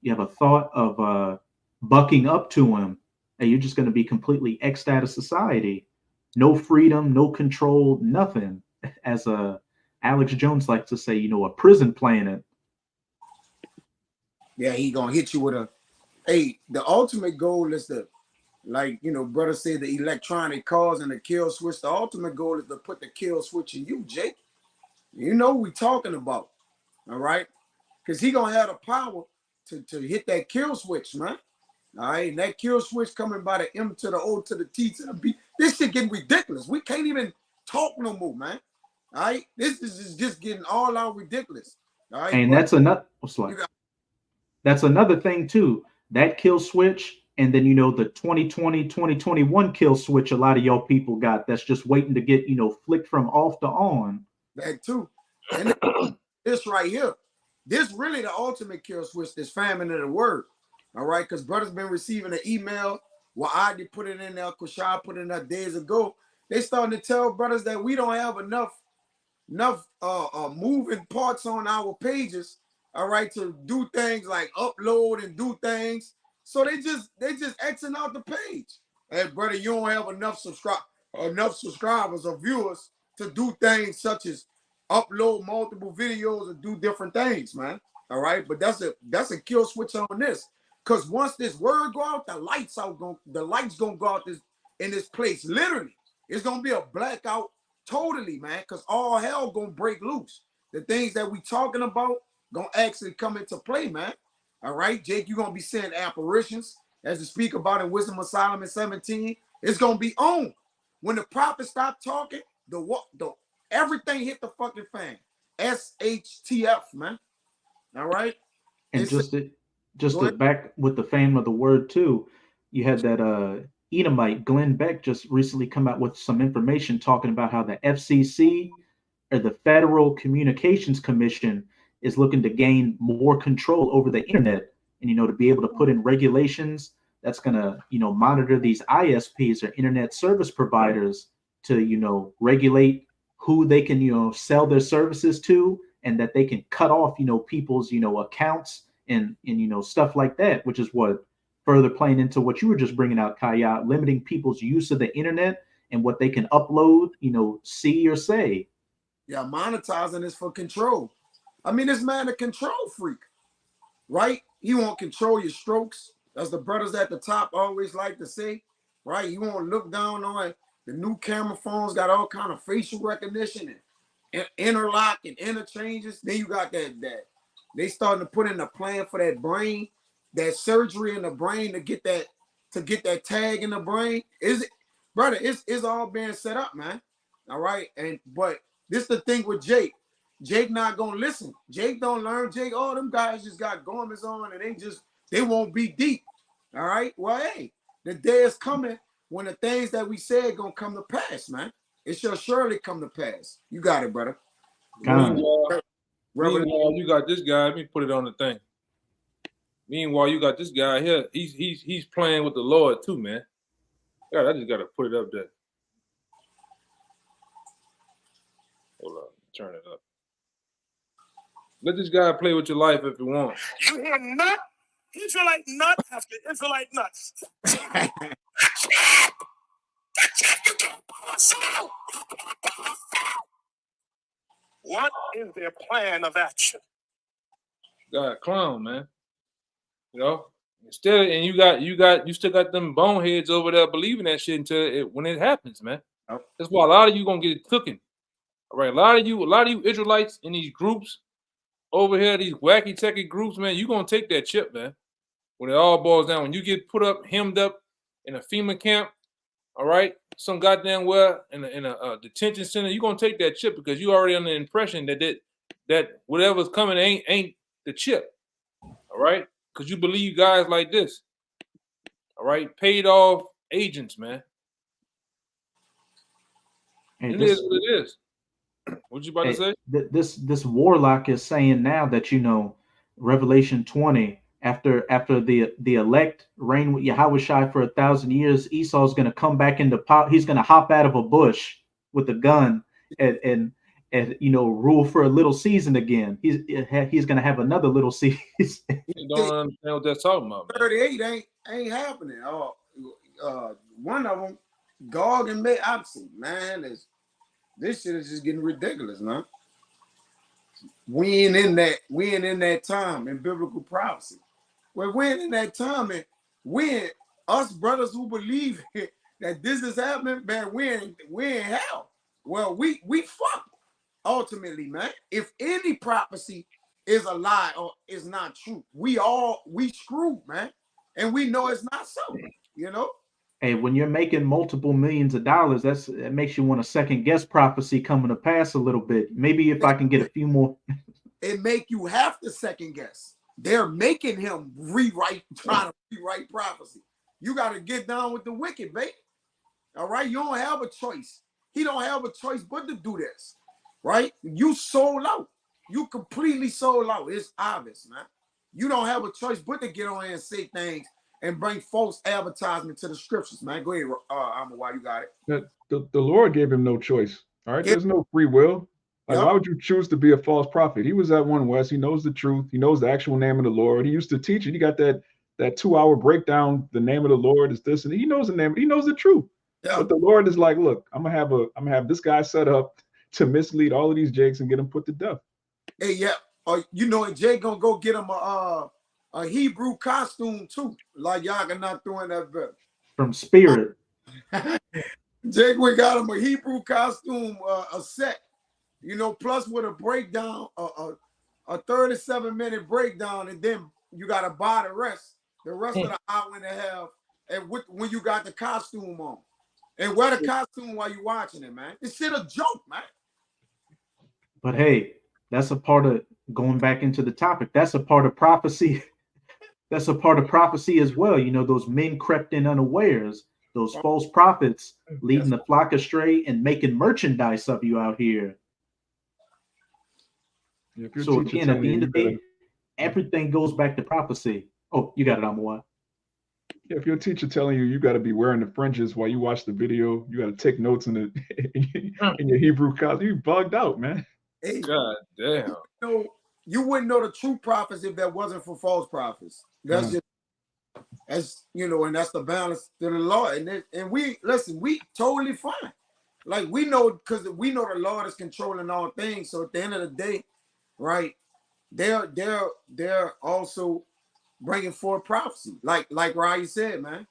[SPEAKER 2] you have a thought of bucking up to him, and you're just going to be completely X'd out of society. No freedom, no control, nothing. As Alex Jones likes to say, a prison planet.
[SPEAKER 1] Yeah, he gonna hit you with a, hey, the ultimate goal is to, like, brother said, the electronic cars and the kill switch. The ultimate goal is to put the kill switch in you, Jake. You know what we talking about, all right? Because he gonna have the power to hit that kill switch, man. All right, and that kill switch coming by the M to the O to the T to the B. This shit getting ridiculous. We can't even talk no more, man. All right, this is just getting all out ridiculous. All right,
[SPEAKER 2] and that's another. That's another thing too. That kill switch, and then the 2020, 2021 kill switch. A lot of y'all people got that's just waiting to get flicked from off to on.
[SPEAKER 1] That too, and this right here, this really the ultimate kill switch. This famine of the word. All right, because brothers been receiving an email. Well, I did put it in there. Kushai put it in there days ago. They starting to tell brothers that we don't have enough moving parts on our pages. All right, to do things like upload and do things. So they just Xing out the page. Hey, brother, you don't have enough subscribers or viewers to do things such as upload multiple videos and do different things, man. All right, but that's a kill switch on this. Because once this word go out, the lights gonna go out in this place. Literally, it's gonna be a blackout totally, man. Because all hell gonna break loose. The things that we talking about gonna actually come into play, man. All right, Jake, you're gonna be seeing apparitions, as to speak about in Wisdom of Solomon 17. It's gonna be on. When the prophet stopped talking, the everything hit the fucking fan. SHTF, man. All right.
[SPEAKER 2] And just to back with the fame of the word too, you had that Edomite Glenn Beck just recently come out with some information talking about how the FCC, or the Federal Communications Commission, is looking to gain more control over the internet, and to be able to put in regulations that's going to monitor these ISPs, or internet service providers, to regulate who they can sell their services to, and that they can cut off people's accounts and stuff like that, which is what further playing into what you were just bringing out, Kaya, limiting people's use of the internet and what they can upload, see or say.
[SPEAKER 1] Yeah, monetizing is for control. I mean, this man a control freak, right? He won't control your strokes, as the brothers at the top always like to say, right? You won't look down on the new camera phones, got all kind of facial recognition and interlock and interchanges. Then you got that they starting to put in a plan for that brain, that surgery in the brain to get that tag in the brain. Is it, brother? It's all being set up, man. All right, but this the thing with Jake. Jake not gonna listen. Jake don't learn. Jake, all them guys just got garments on and they won't be deep. All right. Well, hey, the day is coming when the things that we said gonna come to pass, man. It shall surely come to pass. You got it, brother.
[SPEAKER 4] Meanwhile, you got this guy. Let me put it on the thing. Meanwhile, you got this guy here. He's playing with the Lord too, man. God, I just gotta put it up there. Hold on, turn it up. Let this guy play with your life if you want.
[SPEAKER 5] You hear nut? Israelite nut after Israelite nuts. What is their plan of action?
[SPEAKER 4] God, clown, man. Instead, and you still got them boneheads over there believing that shit when it happens, man.
[SPEAKER 1] Oh.
[SPEAKER 4] That's why a lot of you gonna get it cooking. All right, a lot of you Israelites in these groups over here, these wacky techie groups, man, you gonna take that chip, man. When it all boils down, when you get hemmed up in a FEMA camp, all right, some goddamn well in a detention center, you gonna take that chip because you already under the impression that whatever's coming ain't the chip, all right, because you believe guys like this, all right, paid off agents, man.
[SPEAKER 2] Hey,
[SPEAKER 4] It is what it is. What you about to say?
[SPEAKER 2] This warlock is saying now that Revelation 20, after the elect reign with YAHAWASHI for 1,000 years, Esau's going to come back into power. He's going to hop out of a bush with a gun and rule for a little season again. He's going to have another little season.
[SPEAKER 4] You don't understand what that's talking about, man.
[SPEAKER 1] 38 ain't happening. One of them, Gog and Magog, man, this shit is just getting ridiculous, man. We ain't in that time in biblical prophecy. Well, we ain't in that time, and us brothers who believe that this is happening, man, we in hell. Well, we fucked ultimately, man. If any prophecy is a lie or is not true, we screwed, man, and we know it's not so.
[SPEAKER 2] Hey, when you're making multiple millions of dollars, that makes you want to second guess prophecy coming to pass a little bit. Maybe if I can get a few more.
[SPEAKER 1] It make you have to second guess. They're making him trying to rewrite prophecy. You got to get down with the wicked, baby. All right, you don't have a choice. He don't have a choice but to do this, right? You sold out. You completely sold out. It's obvious, man. You don't have a choice but to get on here and say things and bring false advertisement to the scriptures, man. Go ahead, YAHAWAH, you got it.
[SPEAKER 3] The Lord gave him no choice. All right, there's no free will. Like, why would you choose to be a false prophet? He was at One West. He knows the truth. He knows the actual name of the Lord. He used to teach it. He got that 2-hour breakdown. The name of the Lord is this, and he knows the name. He knows the truth. Yeah. But the Lord is like, look, I'm gonna have this guy set up to mislead all of these jakes and get them put to death.
[SPEAKER 1] Hey, yeah. Jake gonna go get him a Hebrew costume too, like y'all can not throw in that bit.
[SPEAKER 2] From Spirit.
[SPEAKER 1] Jake, we got him a Hebrew costume, a set, plus with a breakdown, a 37-minute breakdown, and then you got to buy the rest of the hour and a half, and when you got the costume on, and wear the costume while you watching it, man. This shit a joke, man.
[SPEAKER 2] But hey, that's a part of going back into the topic. That's a part of prophecy. That's a part of prophecy as well. Those men crept in unawares, those false prophets leading the flock astray and making merchandise of you out here. So again, at the end of the day, everything goes back to prophecy. Oh, you got it, YAHAWAH.
[SPEAKER 3] Yeah, if your teacher telling you got to be wearing the fringes while you watch the video, you got to take notes in your Hebrew costume, you bugged out, man.
[SPEAKER 1] Hey,
[SPEAKER 4] God damn.
[SPEAKER 1] you wouldn't know the true prophets if that wasn't for false prophets. That's just, as you know, and that's the balance to the Lord. And we listen, we totally fine. Like we know, because we know the Lord is controlling all things. So at the end of the day, right, they're also bringing forth prophecy. Like Ryan said, man.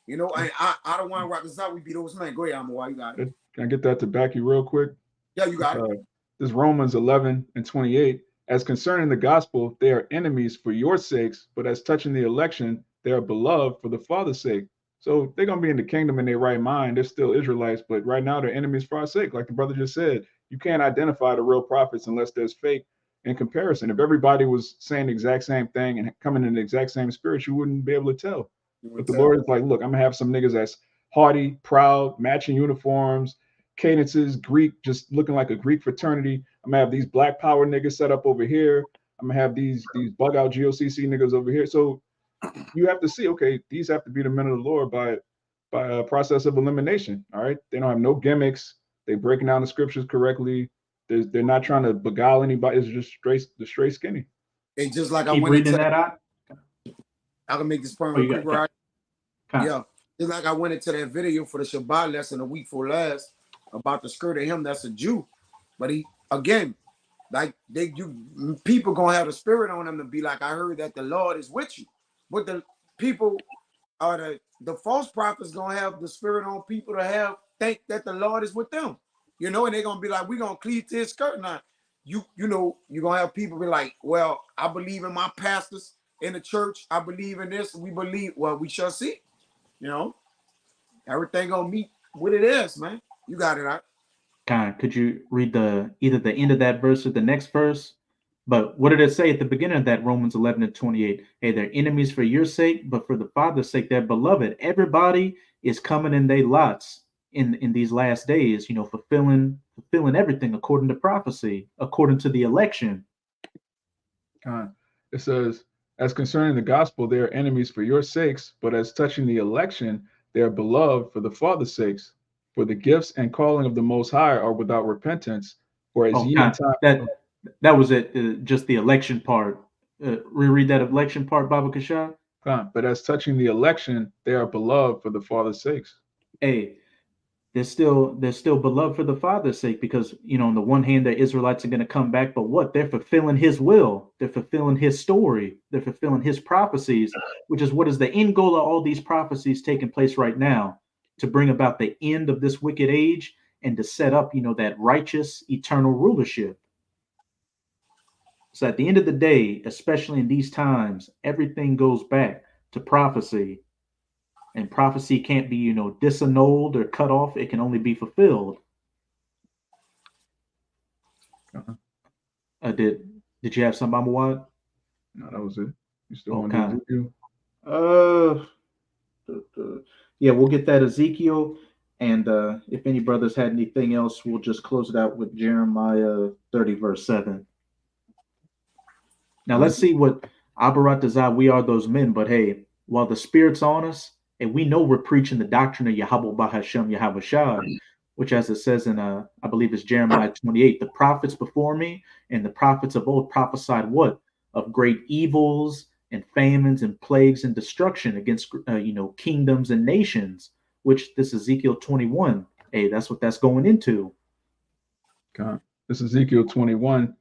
[SPEAKER 1] You know, I don't want to rock this out. We beat those men. Go ahead, Why you got it.
[SPEAKER 3] Can I get that to back you real quick?
[SPEAKER 1] Yeah, you got it.
[SPEAKER 3] This Romans 11:28. As concerning the gospel, they are enemies for your sakes, but as touching the election, they are beloved for the Father's sake. So they're going to be in the kingdom in their right mind. They're still Israelites, but right now they're enemies for our sake. Like the brother just said, you can't identify the real prophets unless there's fake in comparison. If everybody was saying the exact same thing and coming in the exact same spirit, you wouldn't be able to tell. But the Lord is like, look, I'm going to have some niggas that's haughty, proud, matching uniforms, cadences, Greek, just looking like a Greek fraternity. I'm gonna have these black power niggas set up over here. I'm gonna have these bug out GOCC niggas over here. So you have to see, okay, these have to be the men of the Lord by a process of elimination. All right, they don't have no gimmicks. They're breaking down the scriptures correctly. They're not trying to beguile anybody. It's just straight skinny.
[SPEAKER 1] It's just like
[SPEAKER 2] Keep
[SPEAKER 1] I went
[SPEAKER 2] reading
[SPEAKER 1] into
[SPEAKER 2] that out.
[SPEAKER 1] I can make this point real quick, right?
[SPEAKER 2] Kind.
[SPEAKER 1] Yeah, it's like I went into that video for the Shabbat lesson a week for last about the skirt of him that's a Jew, but he again, like people gonna have the spirit on them to be like, I heard that the Lord is with you, but the people are the false prophets gonna have the spirit on people to think that the Lord is with them, you know, and they're gonna be like, we're gonna cleave to his skirt now. You know, you're gonna have people be like, well, I believe in my pastors in the church, I believe in this, we believe, well, we shall see, you know, everything gonna meet what it is, man. You got it, right?
[SPEAKER 2] Could you read either the end of that verse or the next verse? But what did it say at the beginning of that Romans 11:28? Hey, they're enemies for your sake, but for the Father's sake, they're beloved. Everybody is coming in their lots in these last days, you know, fulfilling everything according to prophecy, according to the election.
[SPEAKER 3] It says, as concerning the gospel, they are enemies for your sakes, but as touching the election, they are beloved for the Father's sakes. For the gifts and calling of the Most High are without repentance. For as ye in time
[SPEAKER 2] that was it. Just the election part. Reread that election part, Baba Kasha.
[SPEAKER 3] But as touching the election, they are beloved for the Father's sakes.
[SPEAKER 2] Hey, they're still beloved for the Father's sake, because, you know, on the one hand, the Israelites are going to come back, but what? They're fulfilling his will. They're fulfilling his story. They're fulfilling his prophecies, which is what is the end goal of all these prophecies taking place right now, to bring about the end of this wicked age and to set up, you know, that righteous eternal rulership. So at the end of the day, especially in these times, everything goes back to prophecy. And prophecy can't be, you know, disannulled or cut off. It can only be fulfilled. Did you have something, Mama Watt?
[SPEAKER 3] No, that was it. You still want to do
[SPEAKER 2] Ezekiel? Yeah, we'll get that Ezekiel. And if any brothers had anything else, we'll just close it out with Jeremiah 30, verse 7. Now let's see what Abarat Dazah, we are those men. But hey, while the Spirit's on us, and we know we're preaching the doctrine of YAHAWAH, bahasham, YAHAWASHI, which, as it says in, I believe it's Jeremiah 28, the prophets before me and the prophets of old prophesied what? Of great evils and famines and plagues and destruction against, you know, kingdoms and nations, which this Ezekiel 21, hey, that's what that's going into.
[SPEAKER 3] God. This is Ezekiel 21,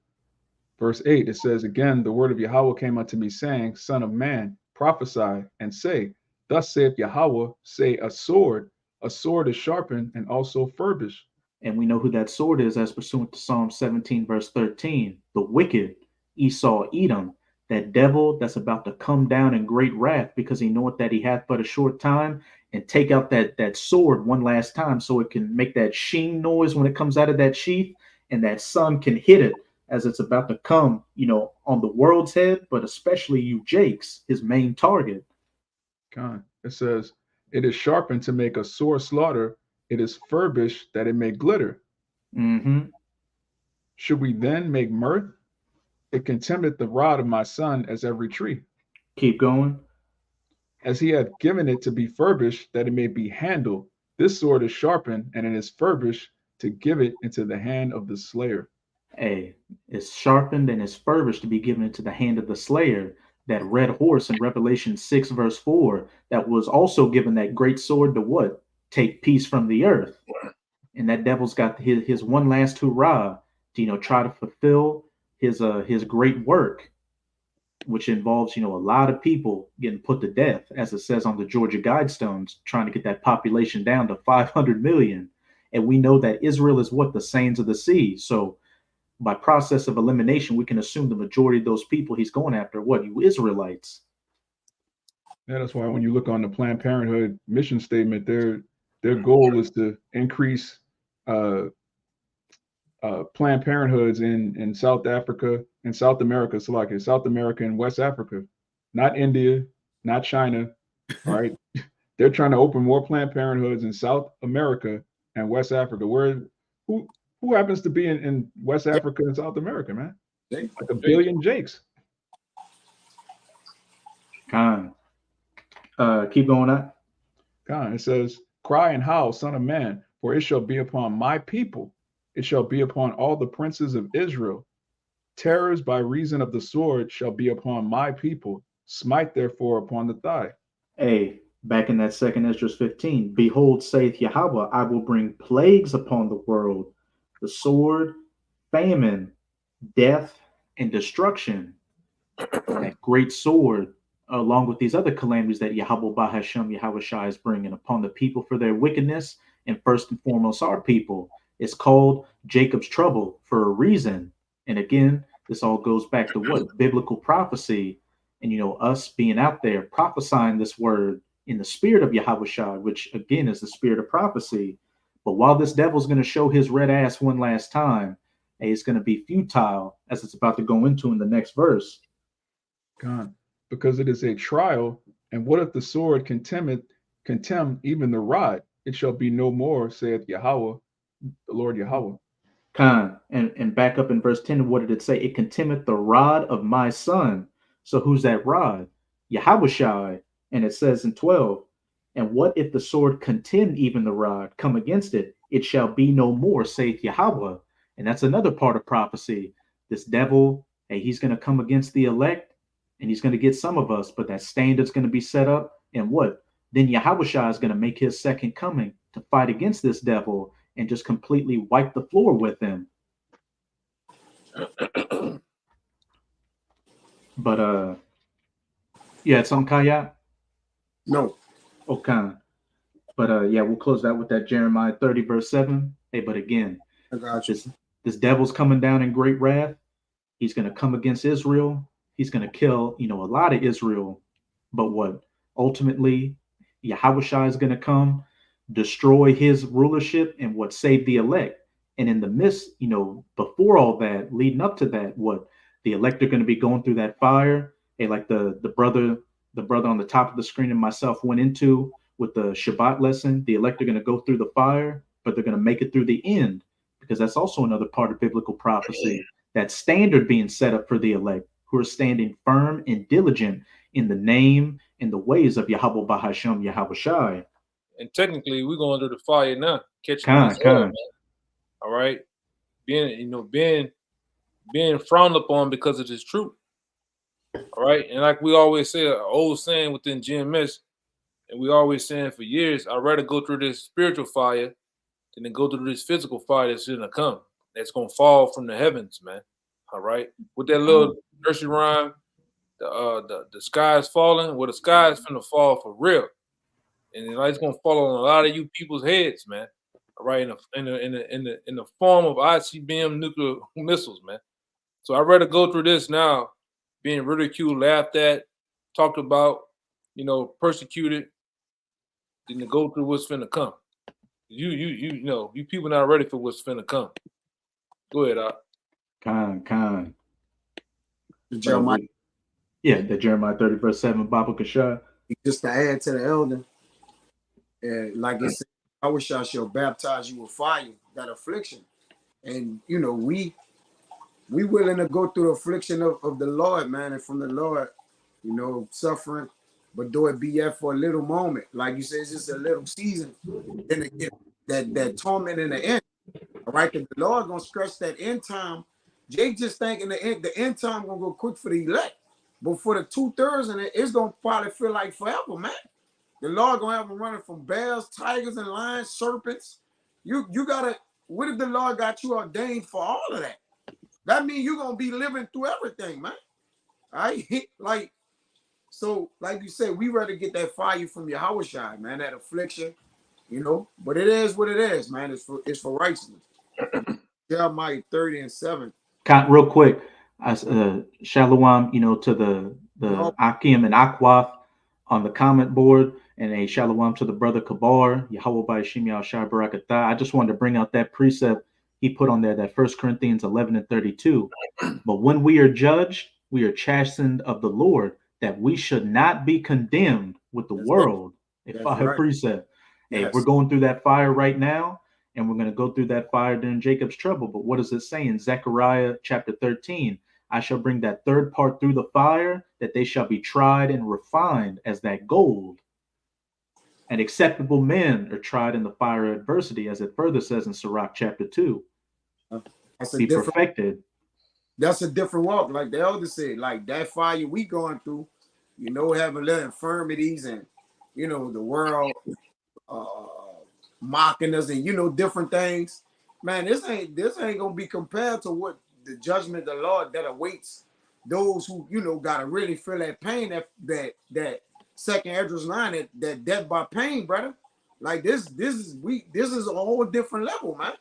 [SPEAKER 3] verse 8. It says, again, the word of Yahawah came unto me, saying, Son of man, prophesy and say, thus saith Yahawah, say, a sword is sharpened and also furbished.
[SPEAKER 2] And we know who that sword is, as pursuant to Psalm 17, verse 13. The wicked, Esau, Edom, that devil that's about to come down in great wrath, because he knoweth that he hath but a short time, and take out that sword one last time, so it can make that sheen noise when it comes out of that sheath, and that sun can hit it as it's about to come, you know, on the world's head, but especially you, Jake's, his main target.
[SPEAKER 3] God. It says, it is sharpened to make a sore slaughter. It is furbished that it may glitter.
[SPEAKER 2] Mm-hmm.
[SPEAKER 3] Should we then make mirth? It contemneth the rod of my son as every tree.
[SPEAKER 2] Keep going.
[SPEAKER 3] As he hath given it to be furbished, that it may be handled. This sword is sharpened, and it is furbished to give it into the hand of the slayer.
[SPEAKER 2] A is sharpened and is furbished to be given into the hand of the slayer. That red horse in Revelation 6, verse 4, that was also given that great sword to what? Take peace from the earth. And that devil's got his one last hurrah to, try to fulfill his great work, which involves, a lot of people getting put to death, as it says on the Georgia Guidestones, trying to get that population down to 500 million. And we know that Israel is what? The sands of the sea. So by process of elimination, we can assume the majority of those people he's going after, what? You Israelites.
[SPEAKER 3] Yeah, that's why when you look on the Planned Parenthood mission statement, their goal is to increase Planned Parenthoods in South Africa and South America, so like in South America and West Africa, not India, not China. All right. They're trying to open more Planned Parenthoods in South America and West Africa. Who happens to be in West Africa and South America, man? Like a billion Jakes.
[SPEAKER 2] Con. Keep going on.
[SPEAKER 3] Con. It says, "Cry and howl, son of man, for it shall be upon my people. It shall be upon all the princes of Israel. Terrors by reason of the sword shall be upon my people. Smite therefore upon the thigh."
[SPEAKER 2] A, back in that second Esdras 15, behold, saith Yahweh, I will bring plagues upon the world, the sword, famine, death, and destruction. That great sword, along with these other calamities that Yahawah bahasham, YAHAWASHI is bringing upon the people for their wickedness, and first and foremost our people. It's called Jacob's trouble for a reason. And again, this all goes back to what? Biblical prophecy. And, us being out there prophesying this word in the spirit of YAHAWASHI, which again is the spirit of prophecy. But while this devil's going to show his red ass one last time, it's going to be futile, as it's about to go into in the next verse.
[SPEAKER 3] God, because it is a trial. And what if the sword contemn even the rod? It shall be no more, saith Yahweh, the Lord Yahweh.
[SPEAKER 2] Khan, and back up in verse 10, what did it say? It contemneth the rod of my son. So who's that rod? YAHAWASHI. And it says in 12, and what if the sword contemn even the rod, come against it? It shall be no more, saith Yahweh. And that's another part of prophecy. This devil, he's going to come against the elect, and he's going to get some of us, but that standard's going to be set up. And what? Then YAHAWASHI is going to make his second coming to fight against this devil and just completely wipe the floor with him. But you had some, Kaya?
[SPEAKER 1] No.
[SPEAKER 2] Okay. But we'll close that with that Jeremiah 30 verse 7. Hey, but again,
[SPEAKER 1] I got you.
[SPEAKER 2] This devil's coming down in great wrath. He's going to come against Israel. He's going to kill, a lot of Israel. But what? Ultimately, YAHAWASHI is going to come, destroy his rulership, and what? Save the elect. And in the midst, before all that, leading up to that, what? The elect are going to be going through that fire. Hey, like the brother on the top of the screen and myself went into with the Shabbat lesson. The elect are going to go through the fire, but they're going to make it through the end, because that's also another part of biblical prophecy. That standard being set up for the elect, who are standing firm and diligent in the name and the ways of Yahawah bahasham YAHAWASHI.
[SPEAKER 4] And technically, we're going through the fire now, catching this hell, man. All right, being frowned upon because of this truth. All right, and like we always say, an old saying within GMS, and we always saying for years, I'd rather go through this spiritual fire than to go through this physical fire that's going to come. That's going to fall from the heavens, man. All right, with that little nursery rhyme, the sky is falling. Well, the sky is finna fall for real, and it's gonna fall on a lot of you people's heads, man. All right, in the form of ICBM nuclear missiles, man. So I'd rather go through this now, being ridiculed, laughed at, talked about, persecuted, than to go through what's finna come. You people not ready for what's finna come. Go ahead, Doc.
[SPEAKER 2] Khan.
[SPEAKER 1] Jeremiah.
[SPEAKER 2] Yeah, the Jeremiah 30 verse 7, Baba Kashah.
[SPEAKER 1] Just to add to the elder, like it said, I wish I shall baptize you with fire, that affliction. And we willing to go through the affliction of the Lord, man, and from the Lord, suffering, but though it be yet for a little moment, like you say, it's just a little season, then it get that torment in the end. All right, because the Lord gonna stretch that end time Jake just thinking the end time gonna go quick for the elect. But for the 2/3 and it's gonna probably feel like forever, man. The Lord gonna have them running from bears, tigers, and lions, serpents. You gotta. What if the Lord got you ordained for all of that? That means you're gonna be living through everything, man. All right, like so, like you said, we rather get that fire from YAHAWASHI, man. That affliction, you know. But it is what it is, man. It's for righteousness. Jeremiah 30:7.
[SPEAKER 2] Real quick, Shalawam, you know, to the Akim and Akwath on the comment board, and a Shalawam to the brother Kabar, YAHAWAH bahasham Shai Barakatah. I just wanted to bring out that precept he put on there, that 1 Corinthians 11:32. But when we are judged, we are chastened of the Lord, that we should not be condemned with the world. A fire precept. Hey, we're going through that fire right now, and we're going to go through that fire during Jacob's trouble. But what does it say in Zechariah chapter 13? I shall bring that third part through the fire, that they shall be tried and refined as that gold. And acceptable men are tried in the fire of adversity, as it further says in Sirach chapter 2. Be perfected.
[SPEAKER 1] That's a different walk, like the elder said. Like that fire we going through, you know, having little infirmities and, you know, the world mocking us and, you know, different things. Man, this ain't gonna be compared to what the judgment of the Lord that awaits those who, you know, gotta really feel that pain, that second Esdras 9, that death by pain, brother. Like this is a whole different level, man.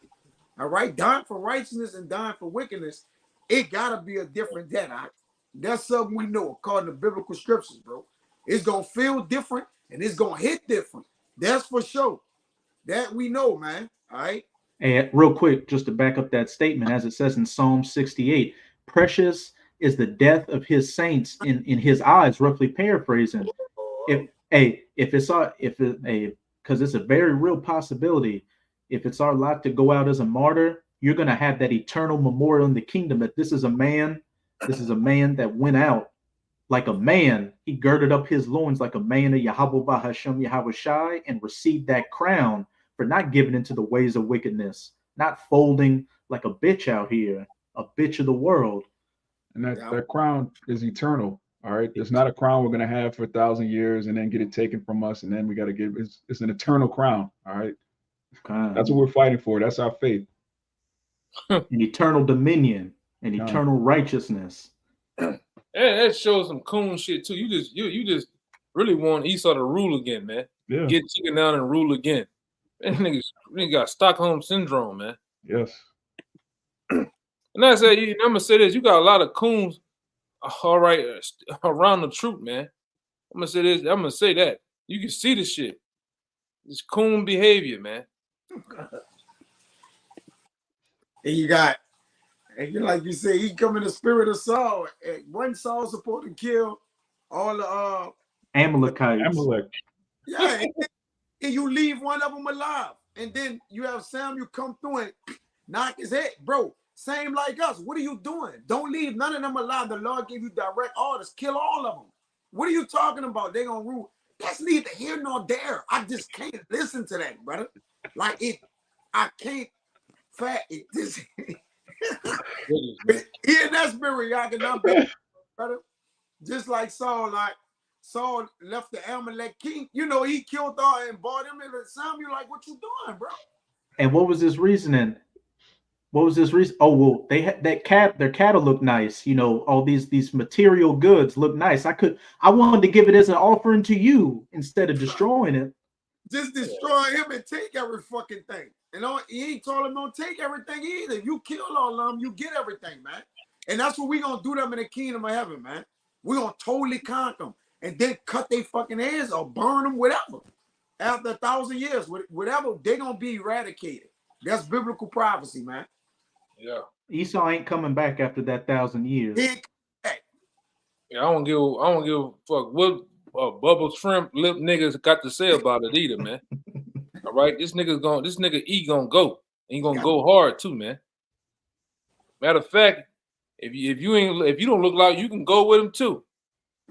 [SPEAKER 1] All right, dying for righteousness and dying for wickedness, it gotta be a different death. That's something we know according to biblical scriptures, bro. It's gonna feel different and it's gonna hit different. That's for sure. That we know, man. All right.
[SPEAKER 2] And real quick, just to back up that statement, as it says in Psalm 68, precious is the death of his saints in his eyes, roughly paraphrasing. Because it's a very real possibility, if it's our lot to go out as a martyr, you're going to have that eternal memorial in the kingdom, that this is a man that went out like a man. He girded up his loins like a man of YAHAWAH bahasham YAHAWASHI, and received that crown for not giving into the ways of wickedness, not folding like a bitch out here, a bitch of the world.
[SPEAKER 3] And that crown is eternal. All right. It's not a crown we're going to have for 1,000 years and then get it taken from us. And then we got to give it's an eternal crown. All right. That's what we're fighting for. That's our faith.
[SPEAKER 2] An eternal dominion and eternal righteousness.
[SPEAKER 4] And that shows some coon shit too. You just really want Esau to rule again, man.
[SPEAKER 3] Yeah.
[SPEAKER 4] Get taken down and rule again. That nigga got Stockholm syndrome, man.
[SPEAKER 3] Yes.
[SPEAKER 4] And I say, I'm gonna say this: you got a lot of coons, all right, around the troop, man. I'm gonna say this. I'm gonna say that you can see the shit. This coon behavior, man.
[SPEAKER 1] And you got, and like you say, he come in the spirit of Saul. And one Saul supposed to kill all the
[SPEAKER 2] Amalekites.
[SPEAKER 3] Amalek.
[SPEAKER 1] Yeah, and you leave one of them alive, and then you have Samuel come through and knock his head, bro. Same like us. What are you doing? Don't leave none of them alive. The Lord gave you direct orders. Kill all of them. What are you talking about? They gonna rule. That's neither here nor there. I just can't listen to that, brother. Like I can't. This. In that spirit, y'all cannot be, brother. Just like Saul, Saul left the Amalek king. You know, he killed all and bought him. And Samuel, like, what you doing, bro?
[SPEAKER 2] And what was his reasoning? Oh, well, they had their cattle look nice. You know, all these material goods look nice. I wanted to give it as an offering to you instead of destroying it.
[SPEAKER 1] Just destroy him and take every fucking thing. And he ain't told him don't take everything either. If you kill all of them, you get everything, man. And that's what we gonna do them in the kingdom of heaven, man. We're gonna totally conquer them and then cut their fucking heads or burn them, whatever. After 1,000 years, whatever, they gonna be eradicated. That's biblical prophecy, man.
[SPEAKER 4] Yeah.
[SPEAKER 2] Esau ain't coming back after that 1,000 years.
[SPEAKER 4] Yeah, I don't give a fuck what bubble shrimp lip niggas got to say about it either, man. All right, this nigga E gonna go. He gonna go hard too, man. Matter of fact, if you don't look like you can go with him too.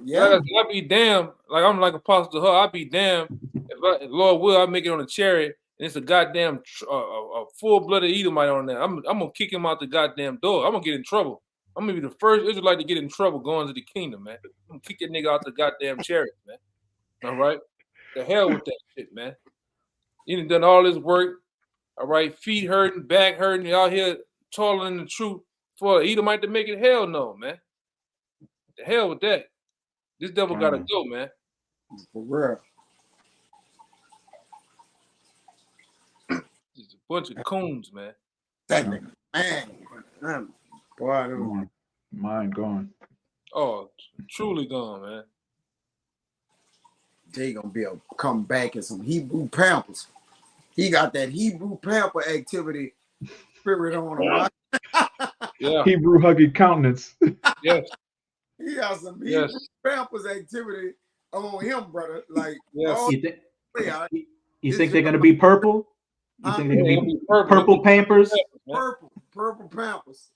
[SPEAKER 1] Yeah,
[SPEAKER 4] I'd be damned. Like I'm like Apostle to her. I'd be damned if Lord will I make it on a chariot and it's a goddamn a full-blooded Edomite on there, I'm gonna kick him out the goddamn door. I'm gonna get in trouble. I'm gonna be the first Israelite to get in trouble going to the kingdom, man. I'm gonna kick that nigga out the goddamn chariot, man. All right? The hell with that shit, man. You done all this work, all right? Feet hurting, back hurting, y'all here toiling in the truth for Edomite to make it. Hell no, man. The hell with that. This devil gotta go, man.
[SPEAKER 1] For real.
[SPEAKER 4] Just a bunch of coons, man.
[SPEAKER 1] That nigga, man. Boy,
[SPEAKER 3] mind gone.
[SPEAKER 4] Oh, truly gone, man.
[SPEAKER 1] Jay gonna be able to come back in some Hebrew Pampers. He got that Hebrew Pamper activity spirit on him.
[SPEAKER 4] Yeah.
[SPEAKER 3] Hebrew huggy countenance.
[SPEAKER 4] Yes.
[SPEAKER 1] He got some Hebrew Pampers activity on him, brother. Like,
[SPEAKER 4] yes.
[SPEAKER 2] You think they're gonna be purple? You think they're gonna be purple Pampers?
[SPEAKER 1] Purple Pampers.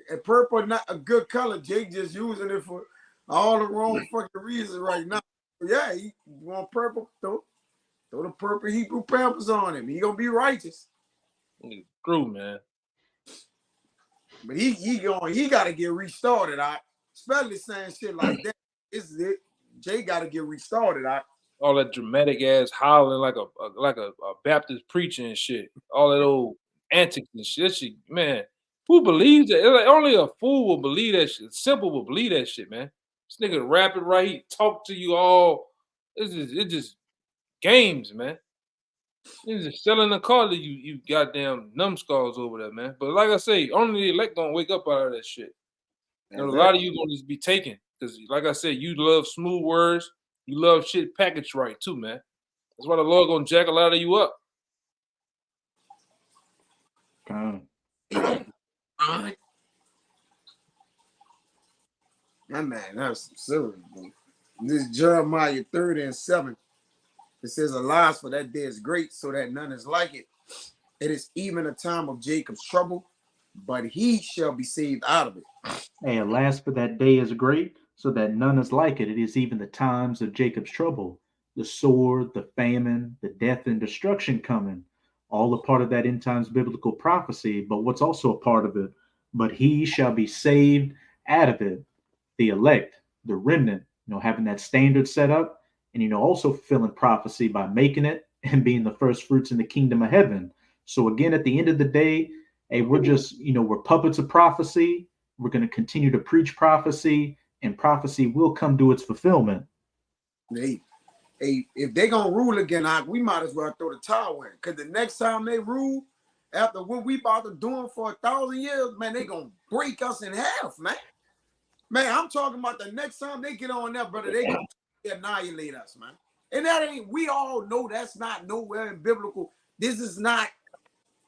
[SPEAKER 1] And purple not a good color. Jake just using it for all the wrong fucking reasons right now. Yeah, he want purple. Throw the purple Hebrew Pampers on him. He gonna be righteous.
[SPEAKER 4] True, man.
[SPEAKER 1] But he gotta get restarted. Especially saying shit like that. This is it. Jay gotta get restarted.
[SPEAKER 4] All that dramatic ass howling like a Baptist preacher and shit. All that old antics and shit. Man, who believes that? Like, only a fool will believe that shit. Simple will believe that shit, man. This nigga rapping right. He talk to you all. It's just games, man. He's just selling the car to you goddamn numbskulls over there, man. But like I say, only the elect gonna wake up out of that shit. And a lot of you gonna just be taken. Because like I said, you love smooth words. You love shit packaged right too, man. That's why the Lord gonna jack a lot of you up.
[SPEAKER 1] That man, that's serious, bro. This is Jeremiah 30:7. It says, "Alas, for that day is great, so that none is like it. It is even a time of Jacob's trouble, but he shall be saved out of it."
[SPEAKER 2] Hey, alas, for that day is great, so that none is like it. It is even the times of Jacob's trouble. The sword, the famine, the death and destruction coming. All a part of that end times biblical prophecy, but what's also a part of it? But he shall be saved out of it. The elect, the remnant, having that standard set up, and also fulfilling prophecy by making it and being the first fruits in the kingdom of heaven. So again, at the end of the day, hey, we're just, we're puppets of prophecy. We're going to continue to preach prophecy, and prophecy will come to its fulfillment.
[SPEAKER 1] Hey, if they're going to rule again, we might as well throw the towel in. Because the next time they rule, after what we about to do them for 1,000 years, man, they going to break us in half, man. Man, I'm talking about the next time they get on there, brother, they going to annihilate us, man. And that we all know that's not nowhere in biblical. This is not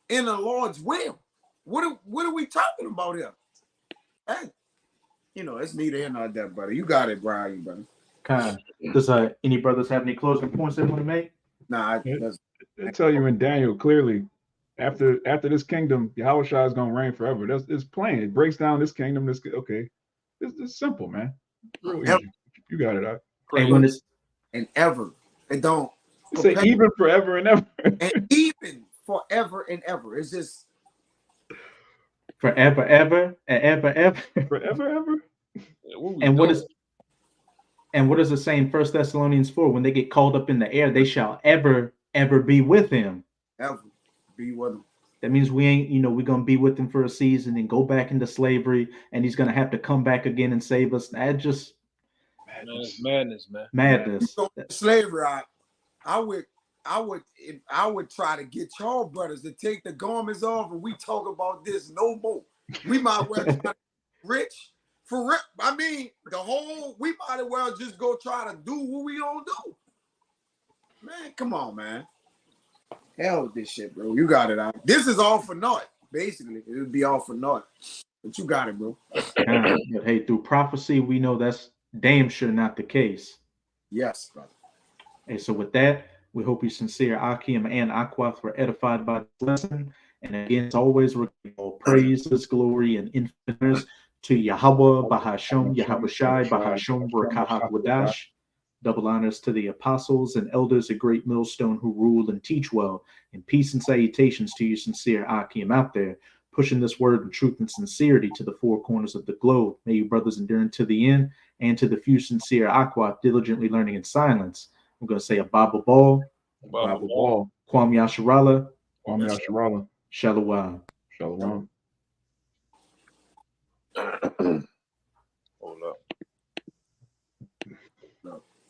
[SPEAKER 1] in the Lord's will. What are we talking about here? Hey, it's neither here nor there, brother. You got it, Brian, brother.
[SPEAKER 2] Does any brothers have any closing points they want to make?
[SPEAKER 1] Nah,
[SPEAKER 3] I tell you in Daniel clearly, after this kingdom, YAHAWASHI is gonna reign forever. It's plain. It breaks down this kingdom. It's simple, man. Real easy. You got it out.
[SPEAKER 2] And when it's
[SPEAKER 1] and ever, it don't
[SPEAKER 3] say even forever and ever.
[SPEAKER 1] And even forever and ever. It's just
[SPEAKER 2] forever, ever, and ever.
[SPEAKER 3] Forever, ever.
[SPEAKER 2] And what is it saying? 1 Thessalonians 4, when they get called up in the air, they shall ever be with him.
[SPEAKER 1] Ever be with him.
[SPEAKER 2] That means we ain't, we're gonna be with him for a season and go back into slavery, and he's gonna have to come back again and save us. That just
[SPEAKER 4] madness, man.
[SPEAKER 2] Madness.
[SPEAKER 1] Slavery. I would try to get y'all brothers to take the garments off, and we talk about this no more. We might well try to get rich. For real, I mean, we might as well just go try to do what we don't do. Man, come on, man. Hell with this shit, bro. You got it out. This is all for naught, basically. It would be all for naught. But you got it, bro.
[SPEAKER 2] But hey, through prophecy, we know that's damn sure not the case.
[SPEAKER 1] Yes, brother.
[SPEAKER 2] Hey, so with that, we hope you sincere Akim and Aquath were edified by this lesson. And again, as always, we're giving all praises, glory, and infinite to YAHAWAH, bahasham, YAHAWASHI, bahasham, HAWADASH. Double honors to the apostles and elders at Great Millstone who rule and teach well. And peace and salutations to you sincere Akim out there, pushing this word in truth and sincerity to the four corners of the globe. May you brothers endure to the end, and to the few sincere Aqua diligently learning in silence. I'm going to say a Bible Ball,
[SPEAKER 3] Bible Ball.
[SPEAKER 2] Kwam Yasharala,
[SPEAKER 3] Kwame Yasharala.
[SPEAKER 2] Shalawam.
[SPEAKER 3] Shalawam.